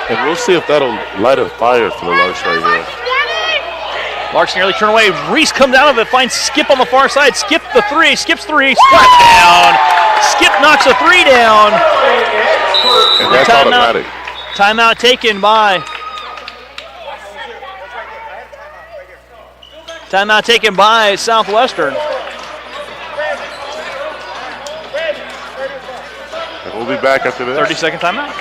And we'll see if that'll light a fire for the Larks right here. Larks nearly turn away. Reese comes out of it, finds Skip on the far side. Skip the 3, skips 3, splat down. Skip knocks a 3 down. And that's automatic. Timeout taken by. Timeout taken by Southwestern. And we'll be back after this. 30-second timeout.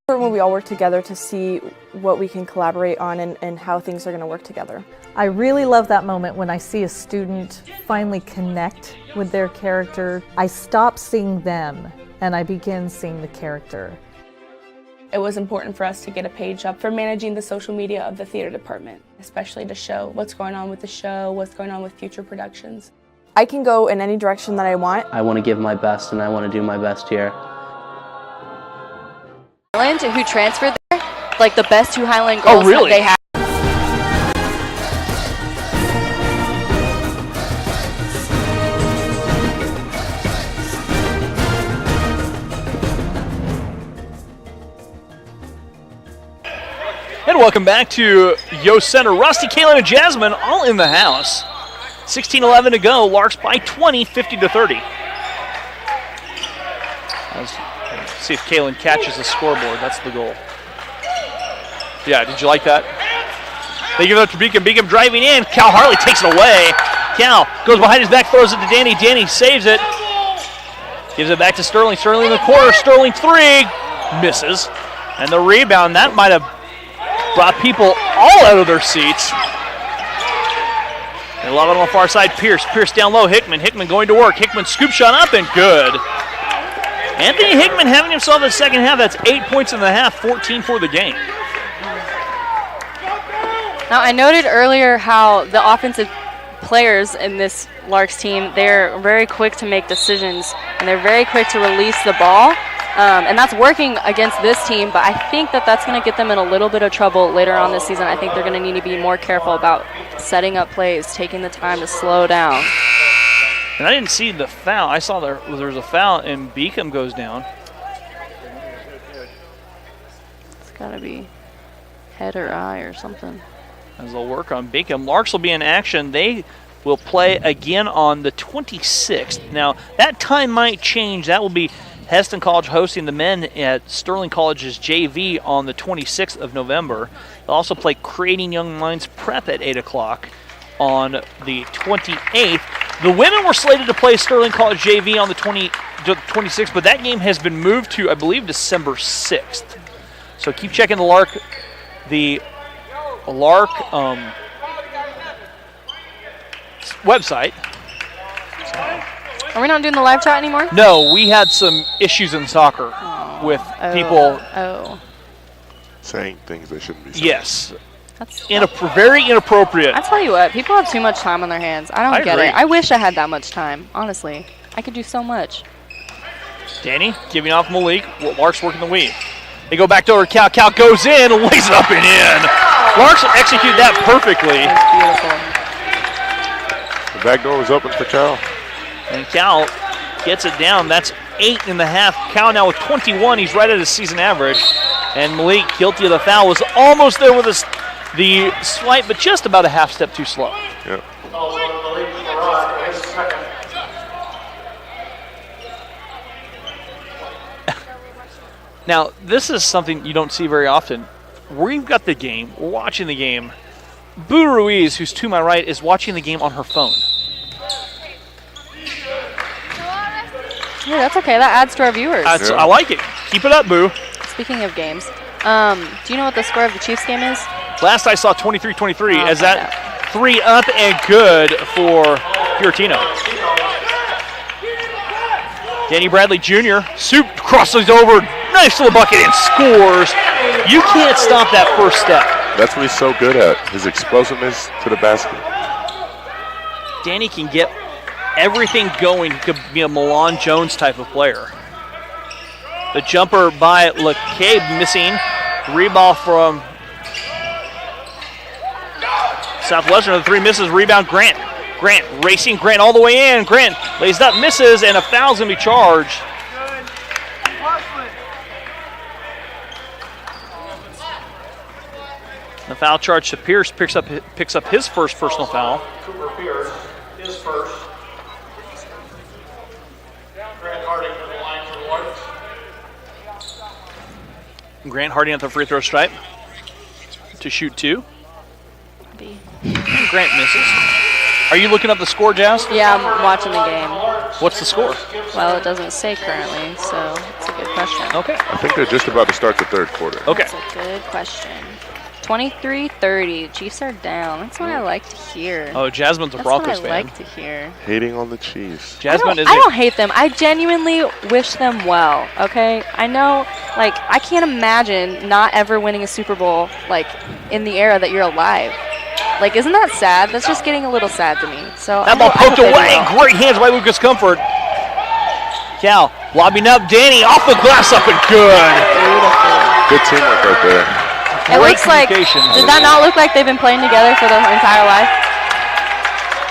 When we all work together to see what we can collaborate on and how things are going to work together. I really love that moment when I see a student finally connect with their character. I stop seeing them and I begin seeing the character. It was important for us to get a page up for managing the social media of the theater department, especially to show what's going on with the show, what's going on with future productions. I can go in any direction that I want. I want to give my best and I want to do my best here. Who transferred there, like the best 2 Highland girls that they had. And welcome back to Yo Center. Rusty, Kaylin, and Jasmine all in the house. 16-11 to go. Larks by 20, 50-30. See if Kaylin catches the scoreboard. That's the goal. Yeah, did you like that? They give it up to Beacom. Beacom driving in. Cal Harley takes it away. Cal goes behind his back, throws it to Danny. Danny saves it. Gives it back to Sterling. Sterling in the corner. Sterling 3. Misses. And the rebound, that might have brought people all out of their seats. They lob it on the far side. Pierce. Pierce down low. Hickman. Hickman going to work. Hickman scoop shot up and good. Anthony Hickman having himself a second half. That's 8 points in the half, 14 for the game. Now, I noted earlier how the offensive players in this Larks team, they're very quick to make decisions, and they're very quick to release the ball. And that's working against this team, but I think that that's going to get them in a little bit of trouble later on this season. I think they're going to need to be more careful about setting up plays, taking the time to slow down. And I didn't see the foul. I saw there was a foul, and Beacom goes down. It's got to be head or eye or something. As they'll work on Beacom. Larks will be in action. They will play again on the 26th. Now, that time might change. That will be Heston College hosting the men at Sterling College's JV on the 26th of November. They'll also play Creating Young Minds Prep at 8 o'clock on the 28th. The women were slated to play Sterling College JV on the 26th, but that game has been moved to, I believe, December 6th. So keep checking the Lark website. Are we not doing the live chat anymore? No, we had some issues in soccer with people saying things they shouldn't be saying. Yes. That's very inappropriate. I tell you what, people have too much time on their hands. I don't get it. I wish I had that much time, honestly. I could do so much. Danny giving off Malik. Larks working the weave. They go back to over Cal. Cal goes in and lays it up and in. Larks execute that perfectly. That's beautiful. The back door was open for Cal. And Cal gets it down. That's 8.5. Cal now with 21. He's right at his season average. And Malik, guilty of the foul, was almost there with the swipe, but just about a half step too slow. Yep. Now, this is something you don't see very often. We've got the game. We're watching the game. Boo Ruiz, who's to my right, is watching the game on her phone. Yeah, that's okay. That adds to our viewers. I like it. Keep it up, Boo. Speaking of games, do you know what the score of the Chiefs game is? Last I saw, 23-23. As that 3 up and good for Puritino. Danny Bradley Jr. crosses over, nice little bucket, and scores. You can't stop that first step. That's what he's so good at, his explosiveness to the basket. Danny can get everything going. He could be a Milan Jones type of player. The jumper by LeCabe missing. Rebound from Southwestern. The 3 misses. Rebound Grant. Grant racing. Grant all the way in. Grant lays it up, misses, and a foul's going to be charged. The foul charge to Pierce picks up his first personal foul. Cooper Pierce, his first. Grant Harding to the line for the Larks. Grant Harding at the free throw stripe to shoot 2. And Grant misses. Are you looking up the score, Jazz? Yeah, I'm watching the game. What's the score? Well, it doesn't say currently, so it's a good question. Okay. I think they're just about to start the third quarter. Okay. That's a good question. 23-30. Chiefs are down. That's what I like to hear. Oh, Jasmine's a Broncos fan. That's what I fan. like to hear. Hating on the Chiefs. Jasmine I don't hate them. I genuinely wish them well, okay? I know, I can't imagine not ever winning a Super Bowl, in the era that you're alive. Isn't that sad? That's just getting a little sad to me. So that ball poked away. Great hands by Lucas Comfort. Cal lobbing up. Danny off the glass, up and good. Beautiful. Good teamwork right there. It looks like, does that not look like they've been playing together for their entire life?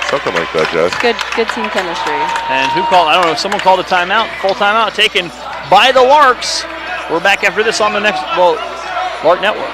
Something like that, Jess. Good team chemistry. And who called? I don't know. Someone called a timeout. Full timeout taken by the Larks. We're back after this on the next, Lark Network.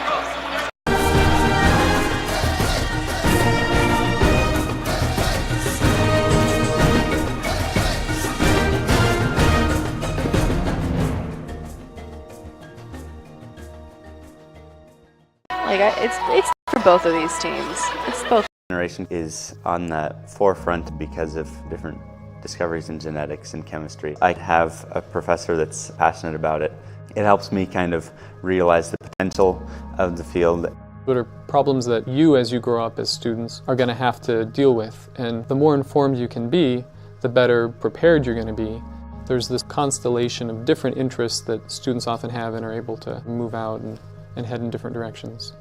It's for both of these teams. It's both. Generation is on the forefront because of different discoveries in genetics and chemistry. I have a professor that's passionate about it. It helps me kind of realize the potential of the field. What are problems that you, as you grow up as students, are going to have to deal with? And the more informed you can be, the better prepared you're going to be. There's this constellation of different interests that students often have and are able to move out and head in different directions.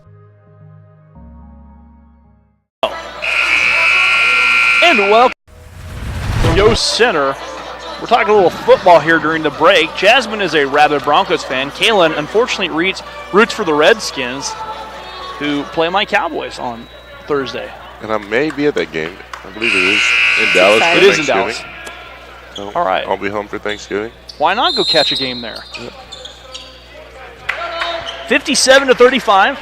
And welcome to Yo Center. We're talking a little football here during the break. Jasmine is a rabid Broncos fan. Kaylin, unfortunately, roots for the Redskins, who play my Cowboys on Thursday. And I may be at that game. I believe it is in Dallas. It is in Dallas. So all right. I'll be home for Thanksgiving. Why not go catch a game there? 57-35.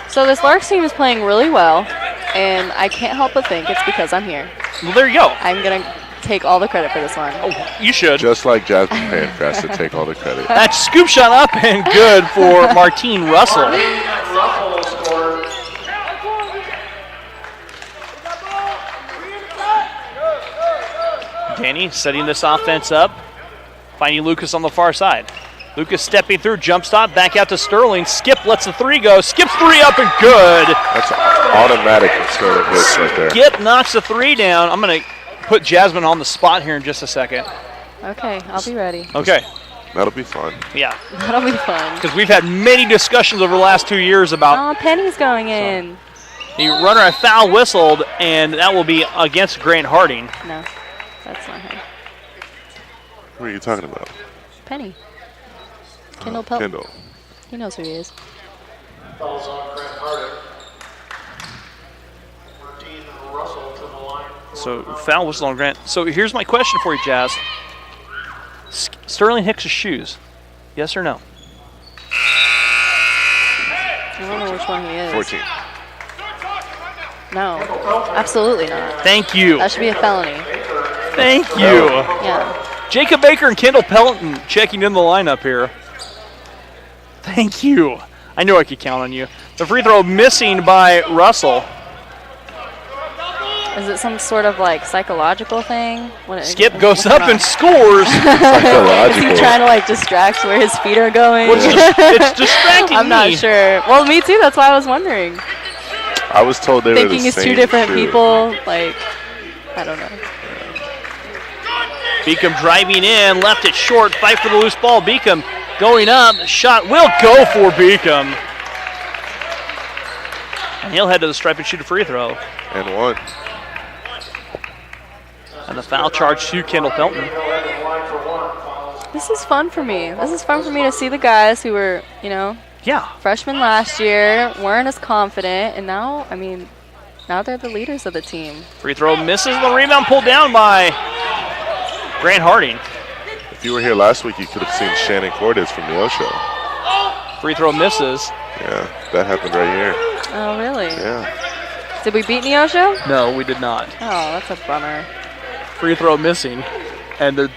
So this Larks team is playing really well, and I can't help but think it's because I'm here. Well, there you go. I'm going to take all the credit for this one. Oh, you should. Just like Jasmine Pancras to take all the credit. That scoop shot up and good for Martine Russell. Russell scored. Danny setting this offense up, finding Lucas on the far side. Lucas stepping through, jump stop, back out to Sterling. Skip lets the three go. Skips three up and good. That's automatic when Sterling hits right there. Skip knocks the three down. I'm going to put Jasmine on the spot here in just a second. Okay, I'll be ready. Okay. That'll be fun. Yeah. That'll be fun. Because we've had many discussions over the last 2 years about Oh, Penny's going in. the runner a foul whistled, and that will be against Grant Harding. No, that's not him. What are you talking about? Penny. Kendall Pelton. Kendall. He knows who he is. Fouls on Grant Harding. Martine Russell to the line. So foul whistle on Grant. So here's my question for you, Jazz. Sterling Hicks' shoes, yes or no? I don't know which one he is. 14. No, absolutely not. Thank you. That should be a felony. Thank you. Yeah. Jacob Baker and Kendall Pelton checking in the lineup here. Thank you. I knew I could count on you. The free throw missing by Russell. Is it some sort of like psychological thing? Skip goes up and scores. Is he trying to like distract where his feet are going? It's distracting I'm not sure. Well, me too. That's why I was wondering. I was told they were the Thinking it's same two different shoe. people. Like, I don't know. Beacom driving in, left it short, fight for the loose ball. Beacom going up, shot will go for Beacom. And he'll head to the stripe and shoot a free throw. And one. And the foul charge to Kendall Pelton. This is fun for me. This is fun for me to see the guys who were, you know, yeah, freshmen last year, weren't as confident, and now, I mean, now they're the leaders of the team. Free throw misses, the rebound pulled down by Grant Harding. If you were here last week, you could have seen Shannon Cordes from the O Show. Free throw misses. Yeah, that happened right here. Oh, really? Yeah. Did we beat Neosho? No, we did not. Oh, that's a bummer. Free throw missing. And the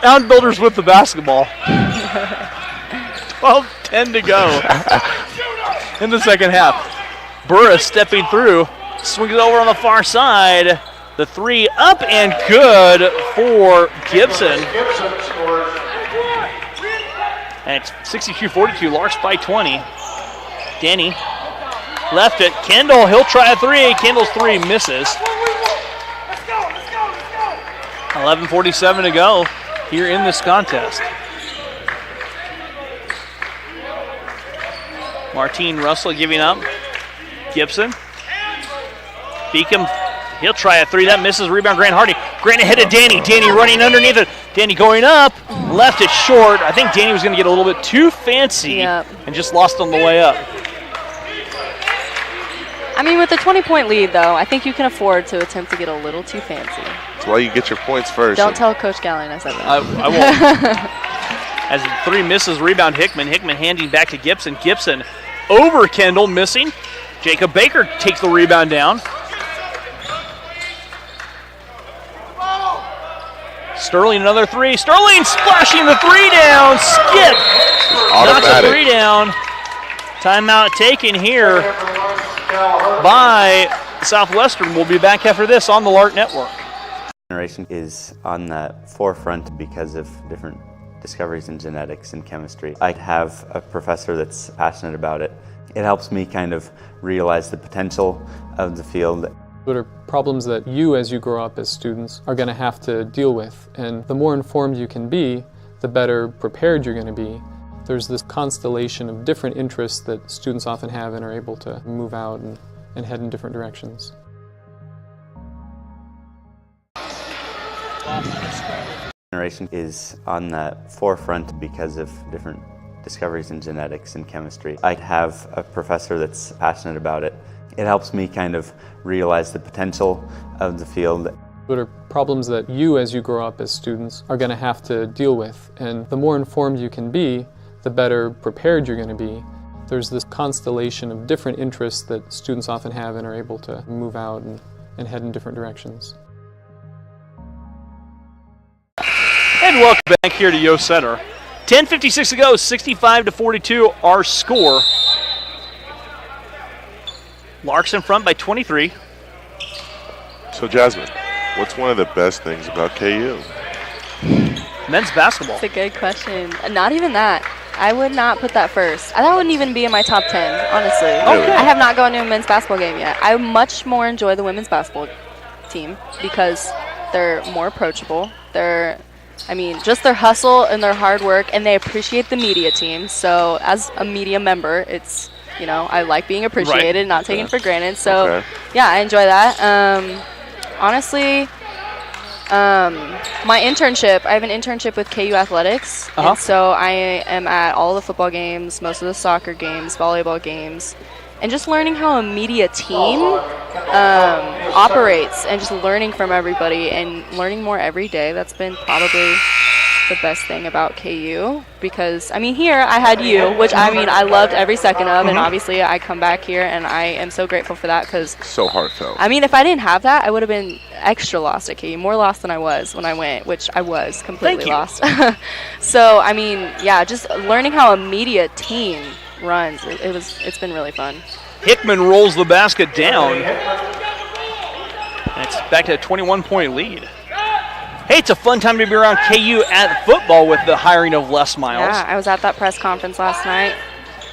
outbuilders with the basketball. 12-10 to go in the second half. Burris stepping through, swings it over on the far side. The three up and good for Gibson. Gibson scores. And it's 62-42, Larks by 20. Denny left it. Kendall, he'll try a three. Kendall's three misses. 11:47 to go here in this contest. Martine Russell giving up. Gibson. Beacom, he'll try a three. That misses. Rebound, Grant Harding. Grant ahead of Danny. Danny running underneath it. Danny going up. Left it short. I think Danny was going to get a little bit too fancy and just lost on the way up. I mean, with a 20-point lead, though, I think you can afford to attempt to get a little too fancy. That's why you get your points first. Don't tell Coach Gallion I said that. I won't. As the three misses, rebound Hickman. Hickman handing back to Gibson. Gibson over Kendall, missing. Jacob Baker takes the rebound down. Sterling another three. Sterling splashing the three down. Skip knocks the three down. Timeout taken here by Southwestern. We'll be back after this on the Lark Network. Generation is on the forefront because of different discoveries in genetics and chemistry. I have a professor that's passionate about it. It helps me kind of realize the potential of the field. What are problems that you, as you grow up as students, are going to have to deal with? And the more informed you can be, the better prepared you're going to be. There's this constellation of different interests that students often have and are able to move out and head in different directions. Generation is on the forefront because of different discoveries in genetics and chemistry. I have a professor that's passionate about it. It helps me kind of realize the potential of the field. What are problems that you, as you grow up as students, are going to have to deal with? And the more informed you can be, the better prepared you're going to be. There's this constellation of different interests that students often have and are able to move out and head in different directions. And welcome back here to Yo Center. 10:56 to go, 65-42 our score. Larks in front by 23. So Jasmine, what's one of the best things about KU? Men's basketball. That's a good question. Not even that. I would not put that first. That wouldn't even be in my top 10, honestly. Really? I have not gone to a men's basketball game yet. I much more enjoy the women's basketball team because they're more approachable. Just their hustle and their hard work, and they appreciate the media team. So as a media member, it's, I like being appreciated, not taken for granted. So, yeah, I enjoy that. Honestly, my internship, I have an internship with KU Athletics, and so I am at all the football games, most of the soccer games, volleyball games, and just learning how a media team operates and just learning from everybody and learning more every day. That's been probably the best thing about KU because, here I had you, which I loved every second of, and obviously I come back here and I am so grateful for that because so heartfelt. If I didn't have that, I would have been extra lost at KU, more lost than I was when I went, which I was completely lost. So, just learning how a media team runs, it's been really fun. Hickman rolls the basket down. And it's back to a 21-point lead. Hey, it's a fun time to be around KU at football with the hiring of Les Miles. Yeah, I was at that press conference last night.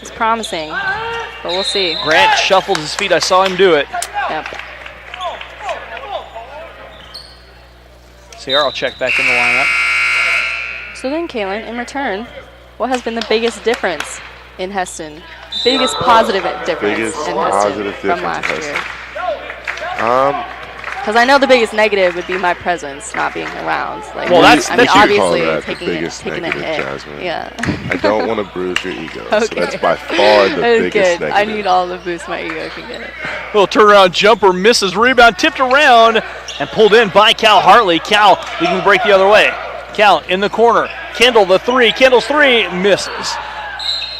It's promising, but we'll see. Grant shuffled his feet. I saw him do it. Yep. Sierra will check back in the lineup. So then, Kaylin, in return, what has been the biggest difference in Heston? Biggest positive difference in Heston from last year? Because I know the biggest negative would be my presence not being around. That's obviously taking a hit. Jasmine. Yeah. I don't want to bruise your ego, okay. so that's by far the biggest negative. I need all the boost my ego can get. Little turnaround jumper, misses, rebound, tipped around, and pulled in by Cal Hartley. Cal leading the break the other way. Cal in the corner. Kendall the three. Kendall's three misses.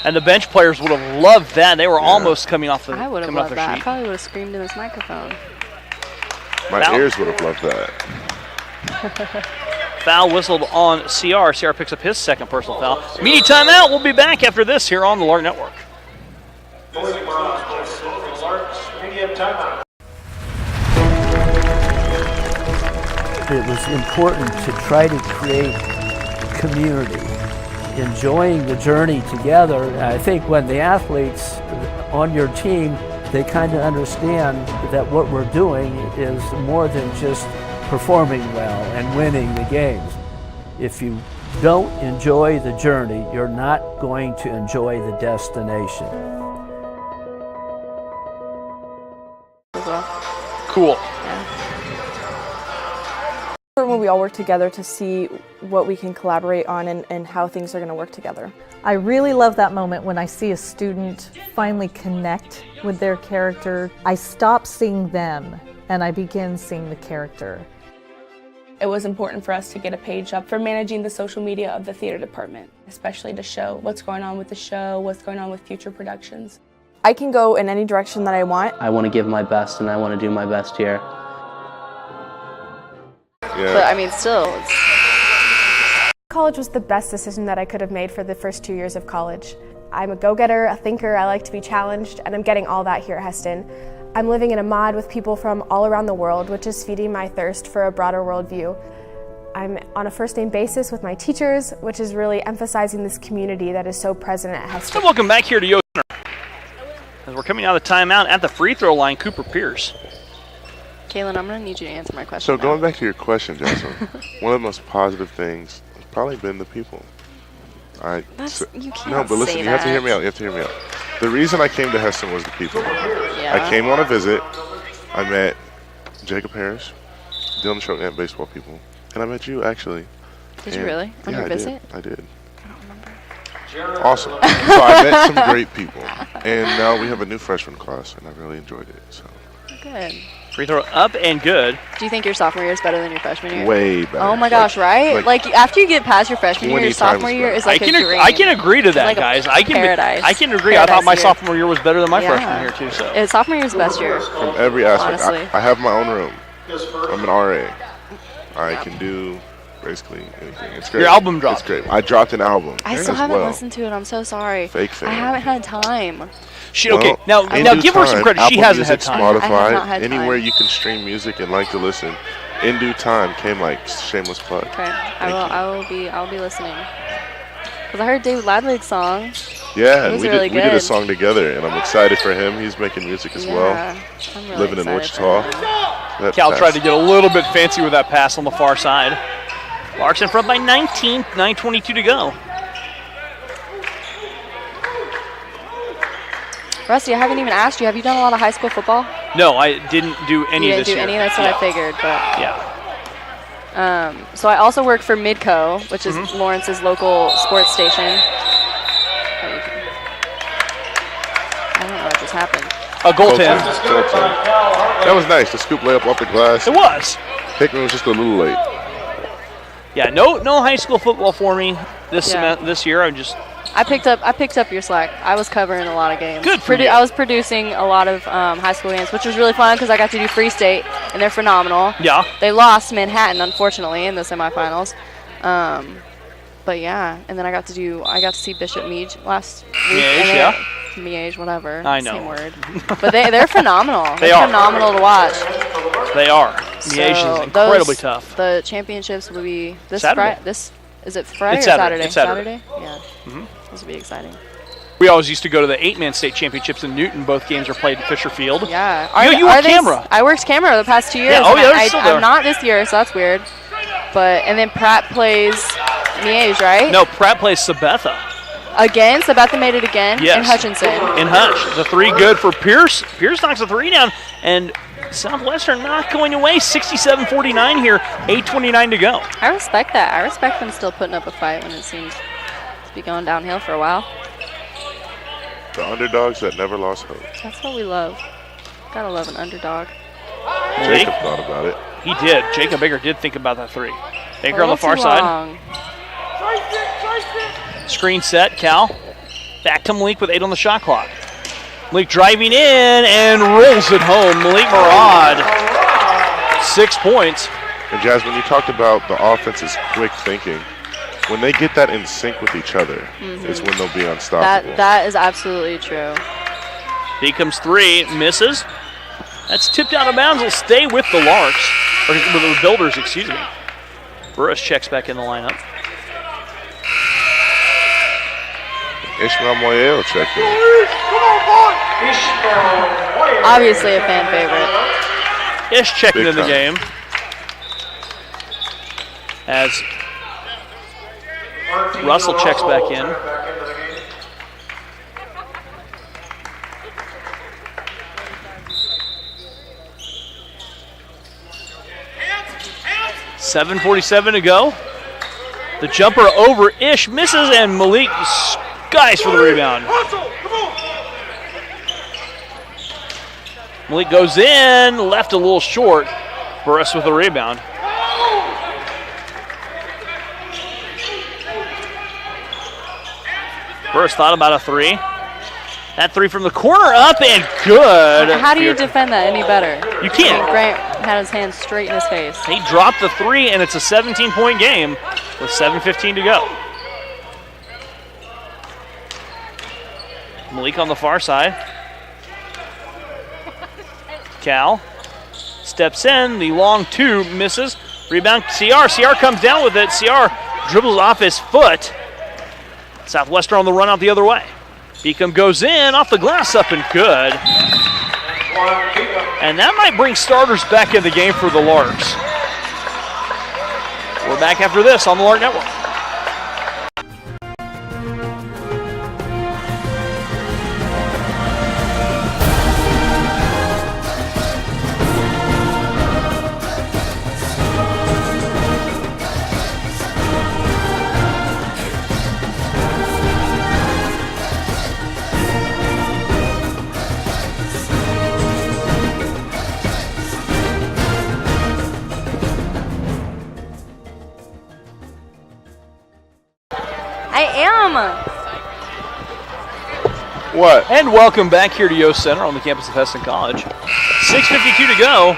And the bench players would have loved that. They were almost coming off the sheet. I would have loved that. I probably would have screamed in this microphone. My ears would have loved that. Foul whistled on CR. CR picks up his second personal foul. Media timeout. We'll be back after this here on the Lark Network. It was important to try to create community, enjoying the journey together. I think when the athletes on your team, they kind of understand that what we're doing is more than just performing well and winning the games. If you don't enjoy the journey, you're not going to enjoy the destination. Cool. When we all work together to see what we can collaborate on and how things are going to work together. I really love that moment when I see a student finally connect with their character. I stop seeing them and I begin seeing the character. It was important for us to get a page up for managing the social media of the theater department, especially to show what's going on with the show, what's going on with future productions. I can go in any direction that I want. I want to give my best and I want to do my best here. Yeah. But still. College was the best decision that I could have made for the first 2 years of college. I'm a go-getter, a thinker, I like to be challenged, and I'm getting all that here at Heston. I'm living in a mod with people from all around the world, which is feeding my thirst for a broader worldview. I'm on a first-name basis with my teachers, which is really emphasizing this community that is so present at Heston. And welcome back here to Yo Center. As we're coming out of the timeout at the free throw line, Cooper Pierce. Kaylin, I'm going to need you to answer my question. So going back to your question, Jasmine, one of the most positive things has probably been the people. You can't No, but listen, say you have to hear that. me out. You have to hear me out. The reason I came to Heston was the people. Yeah. I came on a visit. I met Jacob Harris, Dylan Troutman, baseball people, and I met you actually. Did you really? On your visit? I did. I don't remember. Awesome. So I met some great people, and now we have a new freshman class, and I really enjoyed it. So. Good. Free throw up and good. Do you think your sophomore year is better than your freshman year? Way better. Oh my gosh, right? Like after you get past your freshman year, your 20 sophomore times year better. is like a dream. I can agree to that, Like a guys. paradise. I can agree. I thought my Paradise year. sophomore year was better than my freshman year too. So Sophomore year is the best year. From every aspect. Honestly. I have my own room. I'm an RA. I can do basically anything. It's great. Your album dropped. It's great. I dropped an album. I still as haven't well. listened to it. I'm so sorry. Fake fan. I haven't had time. Okay, now in now due give her some time, credit. She Apple hasn't had Music, time. Spotify, I have not had anywhere time. you can stream music and like to listen. In due time came like shameless plug. Okay, I'll be listening. Cause I heard David Ladley's song. Yeah, It was and really we did a good. song together, and I'm excited for him. He's making music as well. I'm really Living in excited Wichita. for him. That Cal pass. tried to get a little bit fancy with that pass on the far side. Larks in front by 19, 9:22 to go. Rusty, I haven't even asked you. Have you done a lot of high school football? No, I didn't do any You of didn't this do year. any. That's what I figured. But Yeah. so I also work for Midco, which is Lawrence's local sports station. I don't know what just happened. A goaltend. That was nice. The scoop layup off the glass. It was. Hickman was just a little late. Yeah, no high school football for me this Yeah. this year. I picked up your slack. I was covering a lot of games. Good for you. I was producing a lot of high school games, which was really fun because I got to do Free State, and they're phenomenal. Yeah. They lost Manhattan, unfortunately, in the semifinals. But yeah, and then I got to see Bishop Miege last week. Miege, and yeah. Miege, whatever. I know. Same word. But they're phenomenal. They they're are. phenomenal to watch. They are. Miege is incredibly tough. The championships will be this Saturday. Friday. Is it Friday It's or Saturday. Saturday? It's Saturday. Yeah. This will be exciting. We always used to go to the 8-man state championships in Newton. Both games are played at Fisher Field. Yeah. You work camera. I worked camera the past 2 years. Yeah, oh, and yeah, they're still there. I'm not this year, so that's weird. And then Pratt plays Miege, right? No, Pratt plays Sabetha. Again? Sabetha made it again? Yes. In Hutchinson. In Hutch. The three good for Pierce. Pierce knocks the three down, and Southwestern not going away. 67-49 here. 8:29 to go. I respect that. I respect them still putting up a fight when it seems to be going downhill for a while. The underdogs that never lost hope. That's what we love. Gotta love an underdog. Jacob thought about it. He did. Jacob Baker did think about that three. Baker A on the little far too side. long. Screen set. Cal. Back to Malik with 8 on the shot clock. Malik driving in and rolls it home. Malik Murad. 6 points. And Jasmine, you talked about the offense's quick thinking. When they get that in sync with each other, is when they'll be unstoppable. That is absolutely true. Here comes three. Misses. That's tipped out of bounds. Will stay with the Larks. Or with the Builders, excuse me. Burris checks back in the lineup. Ishmael Moyeo checked in. Obviously a fan favorite. Ish checking Big in the time. game. As Russell checks back in. $7:47 to go. The jumper over Ish misses, and Malik skies for the rebound. Malik goes in, left a little short. Burris with the rebound. Burris thought about a three. That three from the corner up and good. How do you defend that any better? You can't. I mean, Grant had his hand straight in his face. He dropped the three, and it's a 17-point game with 7:15 to go. Malik on the far side. Cal steps in. The long two misses. Rebound, CR. CR comes down with it. CR dribbles off his foot. Southwestern on the run out the other way. Beacom goes in, off the glass, up and good. And that might bring starters back in the game for the Larks. We're back after this on the Lark Network. What? And welcome back here to Yost Center on the campus of Hesston College. 6:52 to go.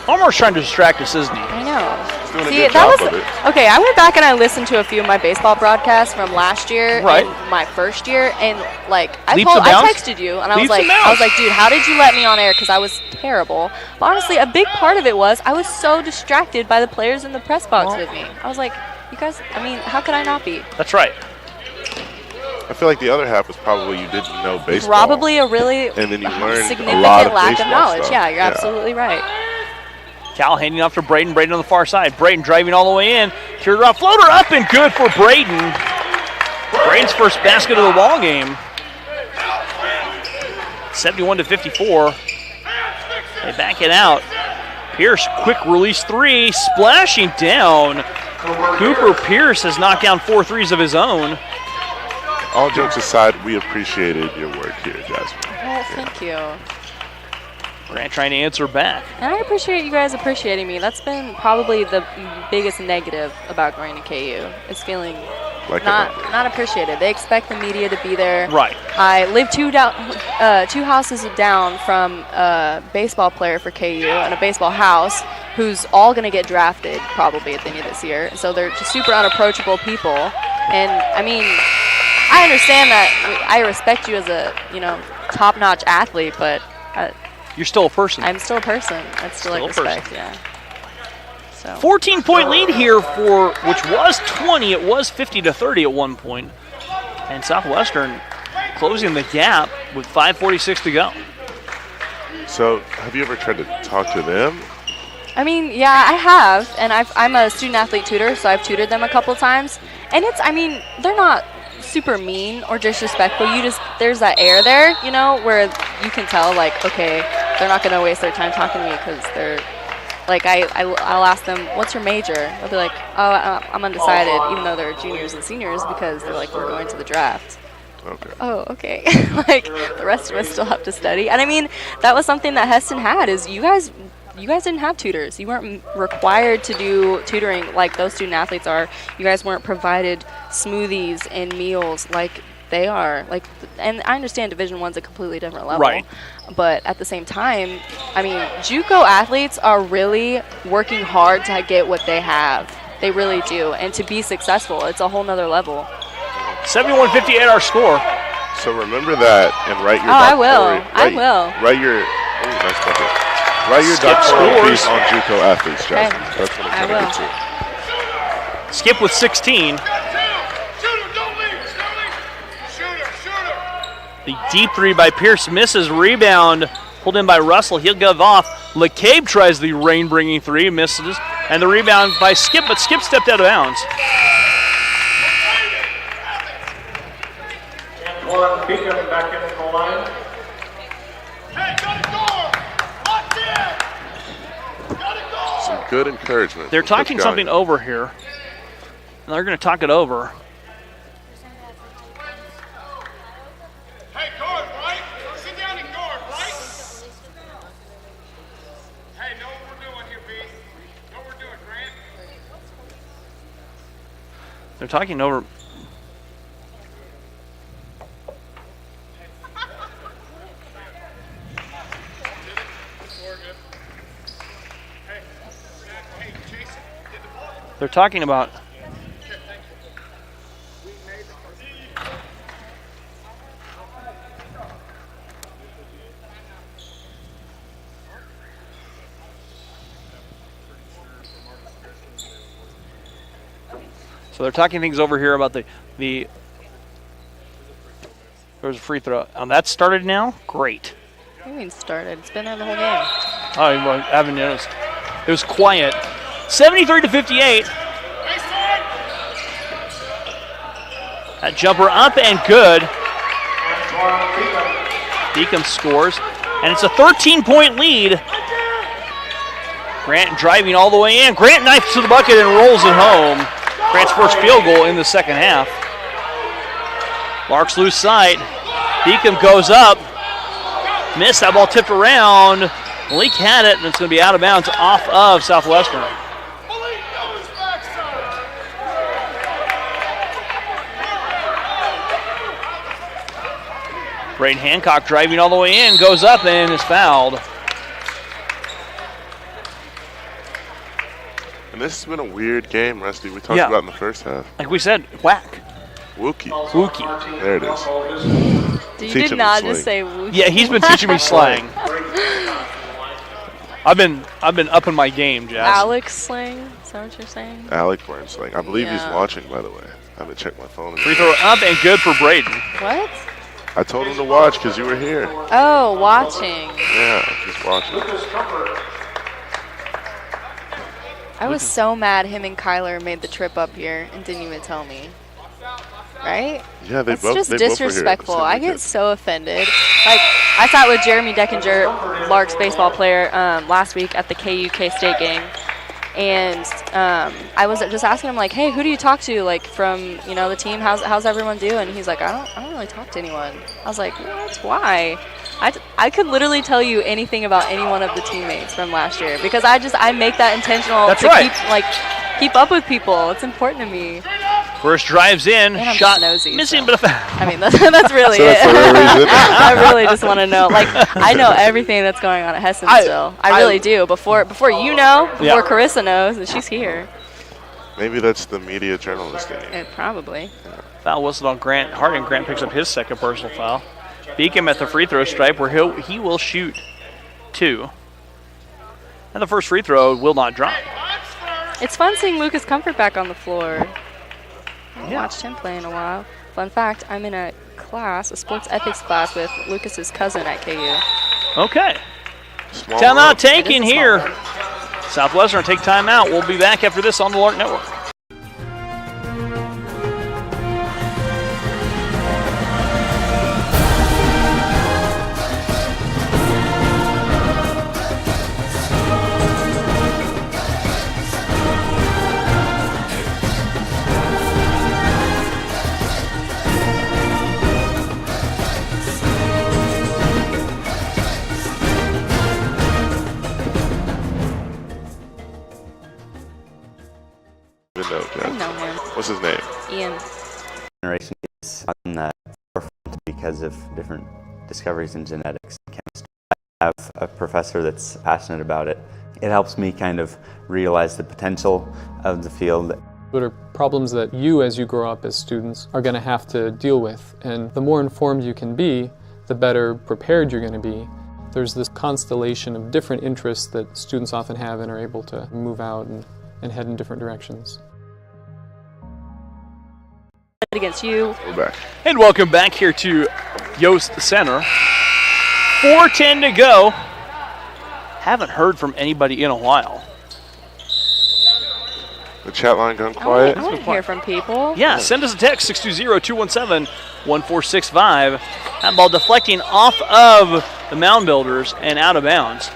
Omar's trying to distract us, isn't he? I know. He's doing a See, good that job was of it. okay. I went back and I listened to a few of my baseball broadcasts from last year Right. and my first year, and like I Leaps and bounds? texted you and Leaps and I was bounds. like, dude, how did you let me on air? Because I was terrible. But honestly, a big part of it was I was so distracted by the players in the press box with me. I was like, you guys, I mean, how could I not be? That's right. I feel like the other half was probably you didn't know baseball. Probably a really And then you learned significant a lot of lack of baseball knowledge. stuff. Yeah, you're absolutely right. Cal handing off to Braden. Braden on the far side. Braden driving all the way in. Teardrop floater up and good for Braden. Braden's first basket of the ball game. 71-54. They back it out. Pierce, quick release three, splashing down. Cooper Pierce has knocked down 4 threes of his own. All jokes aside, we appreciated your work here, Jasmine. Well, thank you. Grant trying to answer back. And I appreciate you guys appreciating me. That's been probably the biggest negative about going to KU. Is feeling Like not appreciated. They expect the media to be there. Right. I live two houses down from a baseball player for KU and a baseball house who's all going to get drafted probably at the end of this year. So they're just super unapproachable people. And I mean, I understand that I respect you as a top-notch athlete, but you're still a person. I'm still a person. I'd still like respect. Yeah. So 14-point lead here for which was 20. It was 50-30 at one point. And Southwestern closing the gap with 5:46 to go. So, have you ever tried to talk to them? I mean, yeah, I have, and I'm a student-athlete tutor, so I've tutored them a couple times. And they're not super mean or disrespectful. There's that air there, where you can tell, like, okay, they're not going to waste their time talking to me because they're, like, I'll ask them, what's your major? They'll be like, oh, I'm undecided, even though they're juniors and seniors because they're like, we're going to the draft. Okay. Oh, okay. Like, the rest of us still have to study. And I mean, that was something that Hesston had, is you guys didn't have tutors. You weren't required to do tutoring like those student athletes are. You guys weren't provided smoothies and meals like they are. Like, and I understand Division I's a completely different level. Right. But at the same time, I mean, JUCO athletes are really working hard to get what they have. They really do. And to be successful, it's a whole nother level. 71-58 our score. So remember that and write your I will. Write your nice bucket. Write your doctoral piece on JUCO athletes, Jasmine. Okay. That's what I'm trying to get to. Skip with 16. The deep three by Pierce misses. Rebound pulled in by Russell. He'll give off. LeCabe tries the rain-bringing three, misses. And the rebound by Skip, but Skip stepped out of bounds. One Beacon back in the line. Some good encouragement. They're from talking Coach something Gallion. over here. And they're going to talk it over. Hey, guard, right? Sit down and guard, right? Hey, know what we're doing here, B. Know what we're doing, Grant? They're talking over. They're talking about. So they're talking things over here about the there's a free throw. That started now? Great. What do you mean started? It's been there the whole game. Oh, well, I haven't noticed. It was quiet. 73-58. That jumper up and good. Beacom scores. And it's a 13-point lead. Grant driving all the way in. Grant knifes to the bucket and rolls it home. Grant's first field goal in the second half. Larks lose sight. Beacom goes up. Missed. That ball tipped around. Malik had it, and it's going to be out of bounds off of Southwestern. Braden Hancock driving all the way in, goes up and is fouled. And this has been a weird game, Rusty. We talked about in the first half. Like we said, whack. Wookie. Wookie. There it is. You did not just say wookie. Yeah, he's been teaching me slang. I've been upping my game, Jazz. Alex slang? Is that what you're saying? Alec learned slang. I believe he's watching, by the way. I haven't checked my phone. Free throw up and good for Braden. What? I told him to watch because you were here. Oh, watching. Yeah, just watching. I was so mad him and Kyler made the trip up here and didn't even tell me. Right? Yeah, That's both. just They both were here at the disrespectful. same I get weekend. so offended. Like, I sat with Jeremy Deckinger, Larks baseball player, last week at the KU State game. And I was just asking him, like, hey, who do you talk to, like, from, you know, the team? How's everyone doing? And he's like, I don't really talk to anyone. I was like, what? Why? I could literally tell you anything about any one of the teammates from last year because I make that intentional keep up with people. It's important to me. First drives in, And I'm shot nosy, missing, so. but a foul. I mean, that's really So it. that's the real reason? I really just want to know. Like, I know everything that's going on at Hessen still. I really do. Before you know, before Carissa knows, and she's here. Maybe that's the media journalist in you. Probably. Foul whistled on Grant Harding. Grant picks up his second personal foul. Beacom at the free throw stripe where he will shoot 2. And the first free throw will not drop. It's fun seeing Lucas Comfort back on the floor. I haven't watched him play in a while. Fun fact, I'm in a sports ethics class with Lucas's cousin at KU. Okay. Small Timeout world. taken here. Southwestern take timeout. We'll be back after this on the Lark Network. I know him. What's his name? Ian. Generation is on the forefront because of different discoveries in genetics and chemistry. I have a professor that's passionate about it. It helps me kind of realize the potential of the field. What are problems that you, as you grow up as students, are going to have to deal with? And the more informed you can be, the better prepared you're going to be. There's this constellation of different interests that students often have and are able to move out and head in different directions. Against you. We're back. And welcome back here to Yost Center. 4:10 to go. Haven't heard from anybody in a while. The chat line gone quiet. I want to hear from people. Yeah, send us a text, 620-217-1465. That ball deflecting off of the Mound Builders and out of bounds.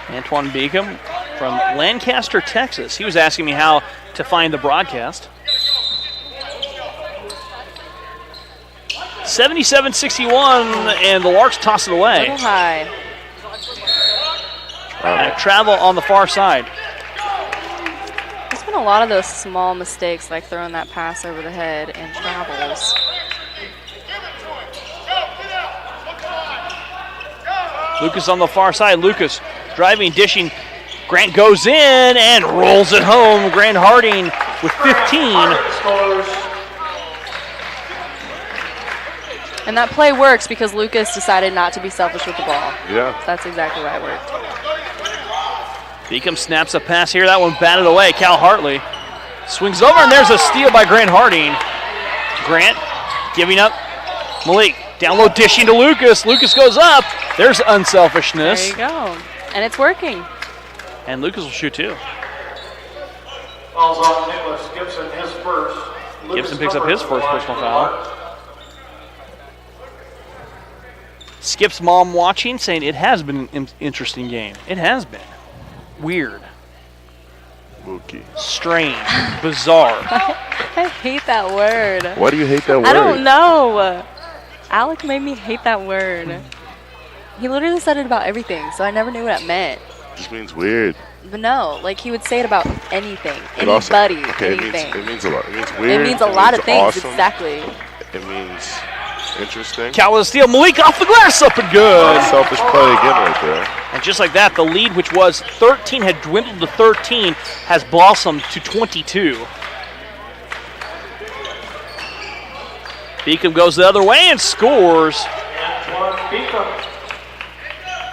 Antoine Beacom from Lancaster, Texas. He was asking me how to find the broadcast. 77-61, and the Larks toss it away. Little high. And a travel on the far side. There's been a lot of those small mistakes, like throwing that pass over the head and travels. Lucas on the far side. Lucas driving, dishing. Grant goes in and rolls it home. Grant Harding with 15. And that play works because Lucas decided not to be selfish with the ball. Yeah. That's exactly why it worked. Beacom snaps a pass here. That one batted away. Cal Hartley swings over, and there's a steal by Grant Harding. Grant giving up. Malik down low, dishing to Lucas. Lucas goes up. There's unselfishness. There you go. And it's working. And Lucas will shoot too. Fouls on Nicholas Gibson, his first. Gibson picks up his first personal foul. Skip's mom watching, saying it has been an interesting game. It has been. Weird. Mookie. Strange. Bizarre. I hate that word. Why do you hate that word? I don't know. Alec made me hate that word. He literally said it about everything, so I never knew what it meant. Just means weird. No, like he would say it about anything, It also- anybody, okay, anything. It means a lot. It means weird. It means a lot of things, awesome. exactly. It means interesting. Cal with a steal. Malik off the glass, up and good. Selfish play again right there. And just like that, the lead, which was 13, had dwindled to 13, has blossomed to 22. Beacom goes the other way and scores. Antoine Beacom.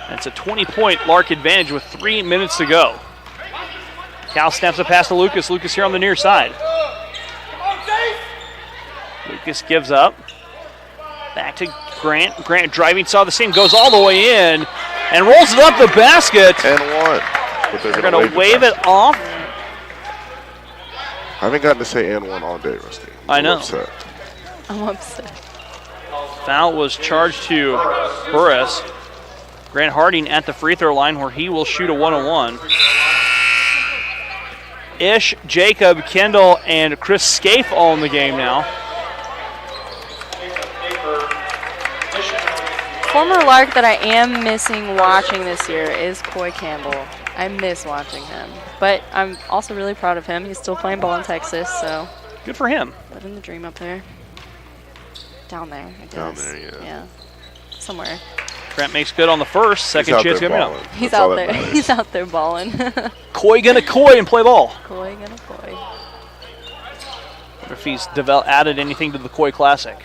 That's a 20-point Lark advantage with 3 minutes to go. Cal snaps a pass to Lucas. Lucas here on the near side. Lucas gives up. Back to Grant. Grant driving, saw the seam, goes all the way in, and rolls it up the basket. And one. But they're going to wave it off. I haven't gotten to say and one all day, Rusty. I know. Upset. I'm upset. Foul was charged to Burris. Grant Harding at the free throw line where he will shoot a 1-on-1. Ish, Jacob, Kendall, and Chris Scaife all in the game now. Former Lark that I am missing watching this year is Coy Campbell. I miss watching him, but I'm also really proud of him. He's still playing ball in Texas, so. Good for him. Living the dream up there. Down there, I guess. Down there, yeah. Yeah, somewhere. Grant makes good on the second chance coming up. He's out there. He's out there balling. Coy gonna Coy and play ball. Coy gonna Coy. Wonder if he's added anything to the Coy Classic.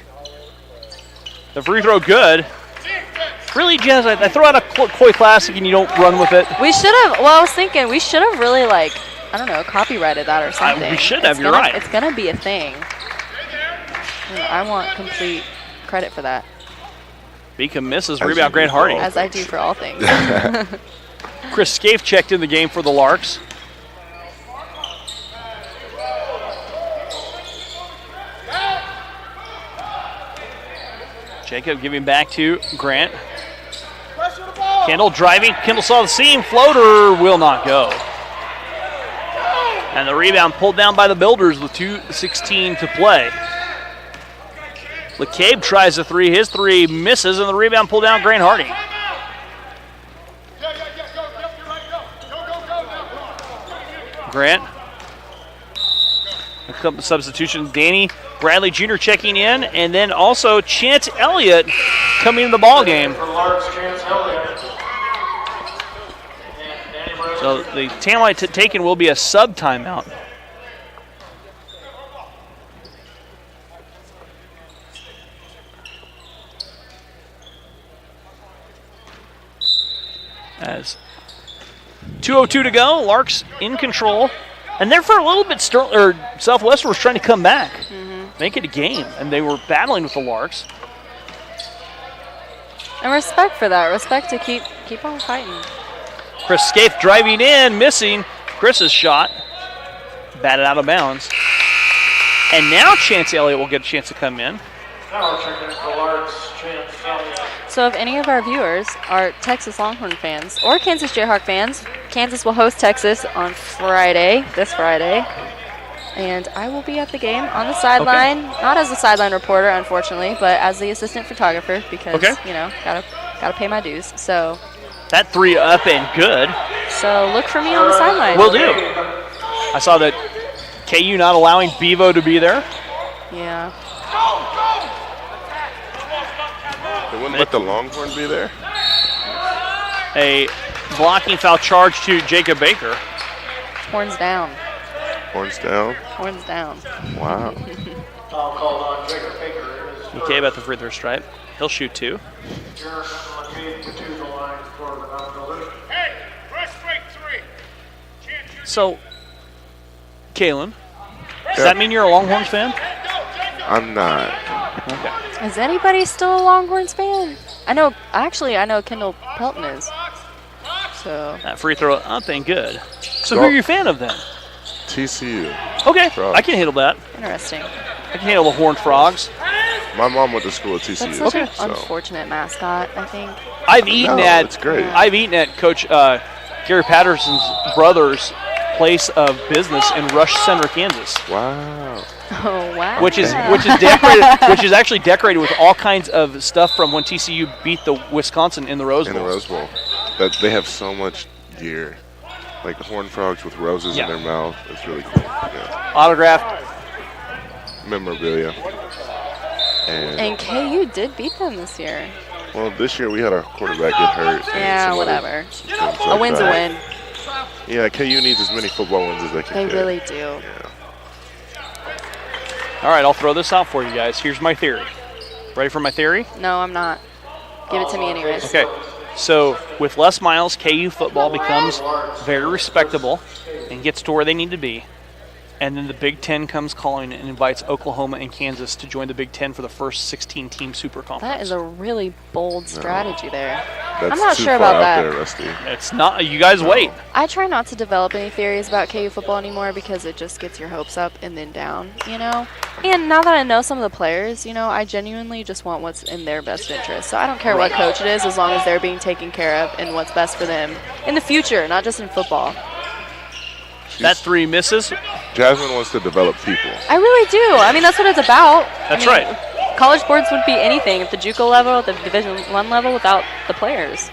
The free throw good. Really, Jazz, I throw out a Coy Classic and you don't run with it. We should have, well, I was thinking we should have really, like, I don't know, copyrighted that or something. We should have, It's you're gonna- right. It's going to be a thing. And I want complete credit for that. Beacom misses, rebound Grant Harding. As I do for all things. Chris Scaife checked in the game for the Larks. Jacob giving back to Grant. Kendall driving. Kendall saw the seam. Floater will not go. And the rebound pulled down by the Builders with 2:16 to play. LeCabe tries a three. His three misses, and the rebound pulled down Grant Harding. Grant. A couple of substitutions. Danny Bradley Jr. checking in, and then also Chance Elliott coming into the ball game. For Larks, Chance Elliott. So the timeout taken will be a sub timeout. As 2:02 to go, Larks in control. And there for a little bit, Southwestern was trying to come back, make it a game, and they were battling with the Larks. And respect for that. Respect to keep on fighting. Chris Scaife driving in, missing Chris's shot. Batted out of bounds. And now Chance Elliott will get a chance to come in. Now checking for Larks, Chance Elliott. So if any of our viewers are Texas Longhorn fans or Kansas Jayhawk fans, Kansas will host Texas on Friday, this Friday. And I will be at the game on the sideline, not as a sideline reporter, unfortunately, but as the assistant photographer because, you know, gotta pay my dues. So that three up and good. So look for me on the sideline. Will do. I saw that KU not allowing Bevo to be there. Yeah. They wouldn't let the Longhorn be there? A blocking foul charge to Jacob Baker. Horns down. Horns down? Horns down. Wow. Foul called on Jacob Baker. McCabe at the free throw stripe. He'll shoot two. Jeremy McCabe to the line for the Mountain Builders. Hey, rush straight three. So, Kalen, does that mean you're a Longhorns fan? I'm not. Okay. Is anybody still a Longhorns fan? I know Kendall Pelton is. So that free throw up and good. So who are you a fan of then? TCU. Okay, Frogs. I can handle that. Interesting. I can handle the Horned Frogs. My mom went to school at TCU. That's such an unfortunate mascot, I think. I've eaten it's great. I've eaten at Coach Gary Patterson's brother's place of business in Rush Center, Kansas. Wow. Oh wow. Which is decorated, which is actually decorated with all kinds of stuff from when TCU beat the Wisconsin in the Rose Bowl. In the Rose Bowl. That they have so much gear. like horned frogs with roses in their mouth. It's really cool. Yeah. Autographed memorabilia. And KU did beat them this year. Well, this year we had our quarterback get hurt. Yeah, whatever. A win's a win. Yeah, KU needs as many football wins as they can They get. really do. Yeah. All right, I'll throw this out for you guys. Here's my theory. Ready for my theory? No, I'm not. Give it to me anyways. Okay. So with Les Miles, KU football becomes very respectable and gets to where they need to be. And then the Big Ten comes calling and invites Oklahoma and Kansas to join the Big Ten for the first 16-team Super Conference. That is a really bold strategy there. That's I'm not too sure far about out that. there, Rusty. It's not. You guys wait. I try not to develop any theories about KU football anymore because it just gets your hopes up and then down, you know? And now that I know some of the players, you know, I genuinely just want what's in their best interest. So I don't care what coach it is as long as they're being taken care of and what's best for them in the future, not just in football. That 3 misses. Jasmine wants to develop people. I really do. I mean, that's what it's about. That's right. College boards wouldn't be anything at the JUCO level, at the Division I level, without the players.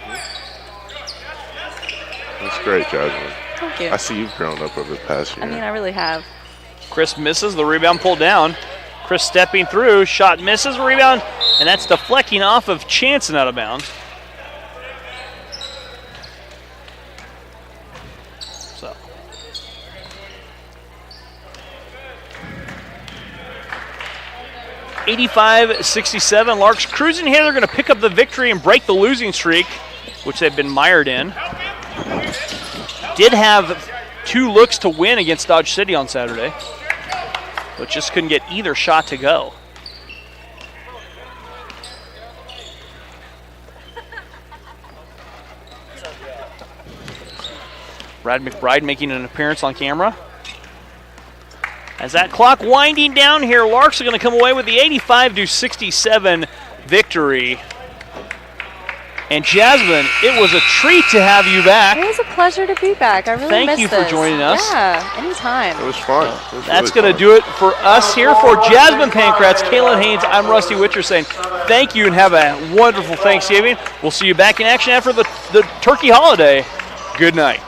That's great, Jasmine. Thank you. I see you've grown up over the past year. I mean, I really have. Chris misses. The rebound pulled down. Chris stepping through. Shot misses. Rebound. And that's deflecting off of Chance and out of bounds. So. (85-67). Larks cruising here. They're going to pick up the victory and break the losing streak, which they've been mired in. Did have 2 looks to win against Dodge City on Saturday, but just couldn't get either shot to go. Brad McBride making an appearance on camera. As that clock winding down here, Larks are going to come away with the 85-67 victory. And Jasmine, it was a treat to have you back. It was a pleasure to be back. I really missed Thank you for this. joining us. Yeah, anytime. It was fun. That's going to do it for us here. For Jasmine Pankratz, Kaylin Haynes, I'm Rusty Witcher saying thank you and have a wonderful Thanksgiving. We'll see you back in action after the turkey holiday. Good night.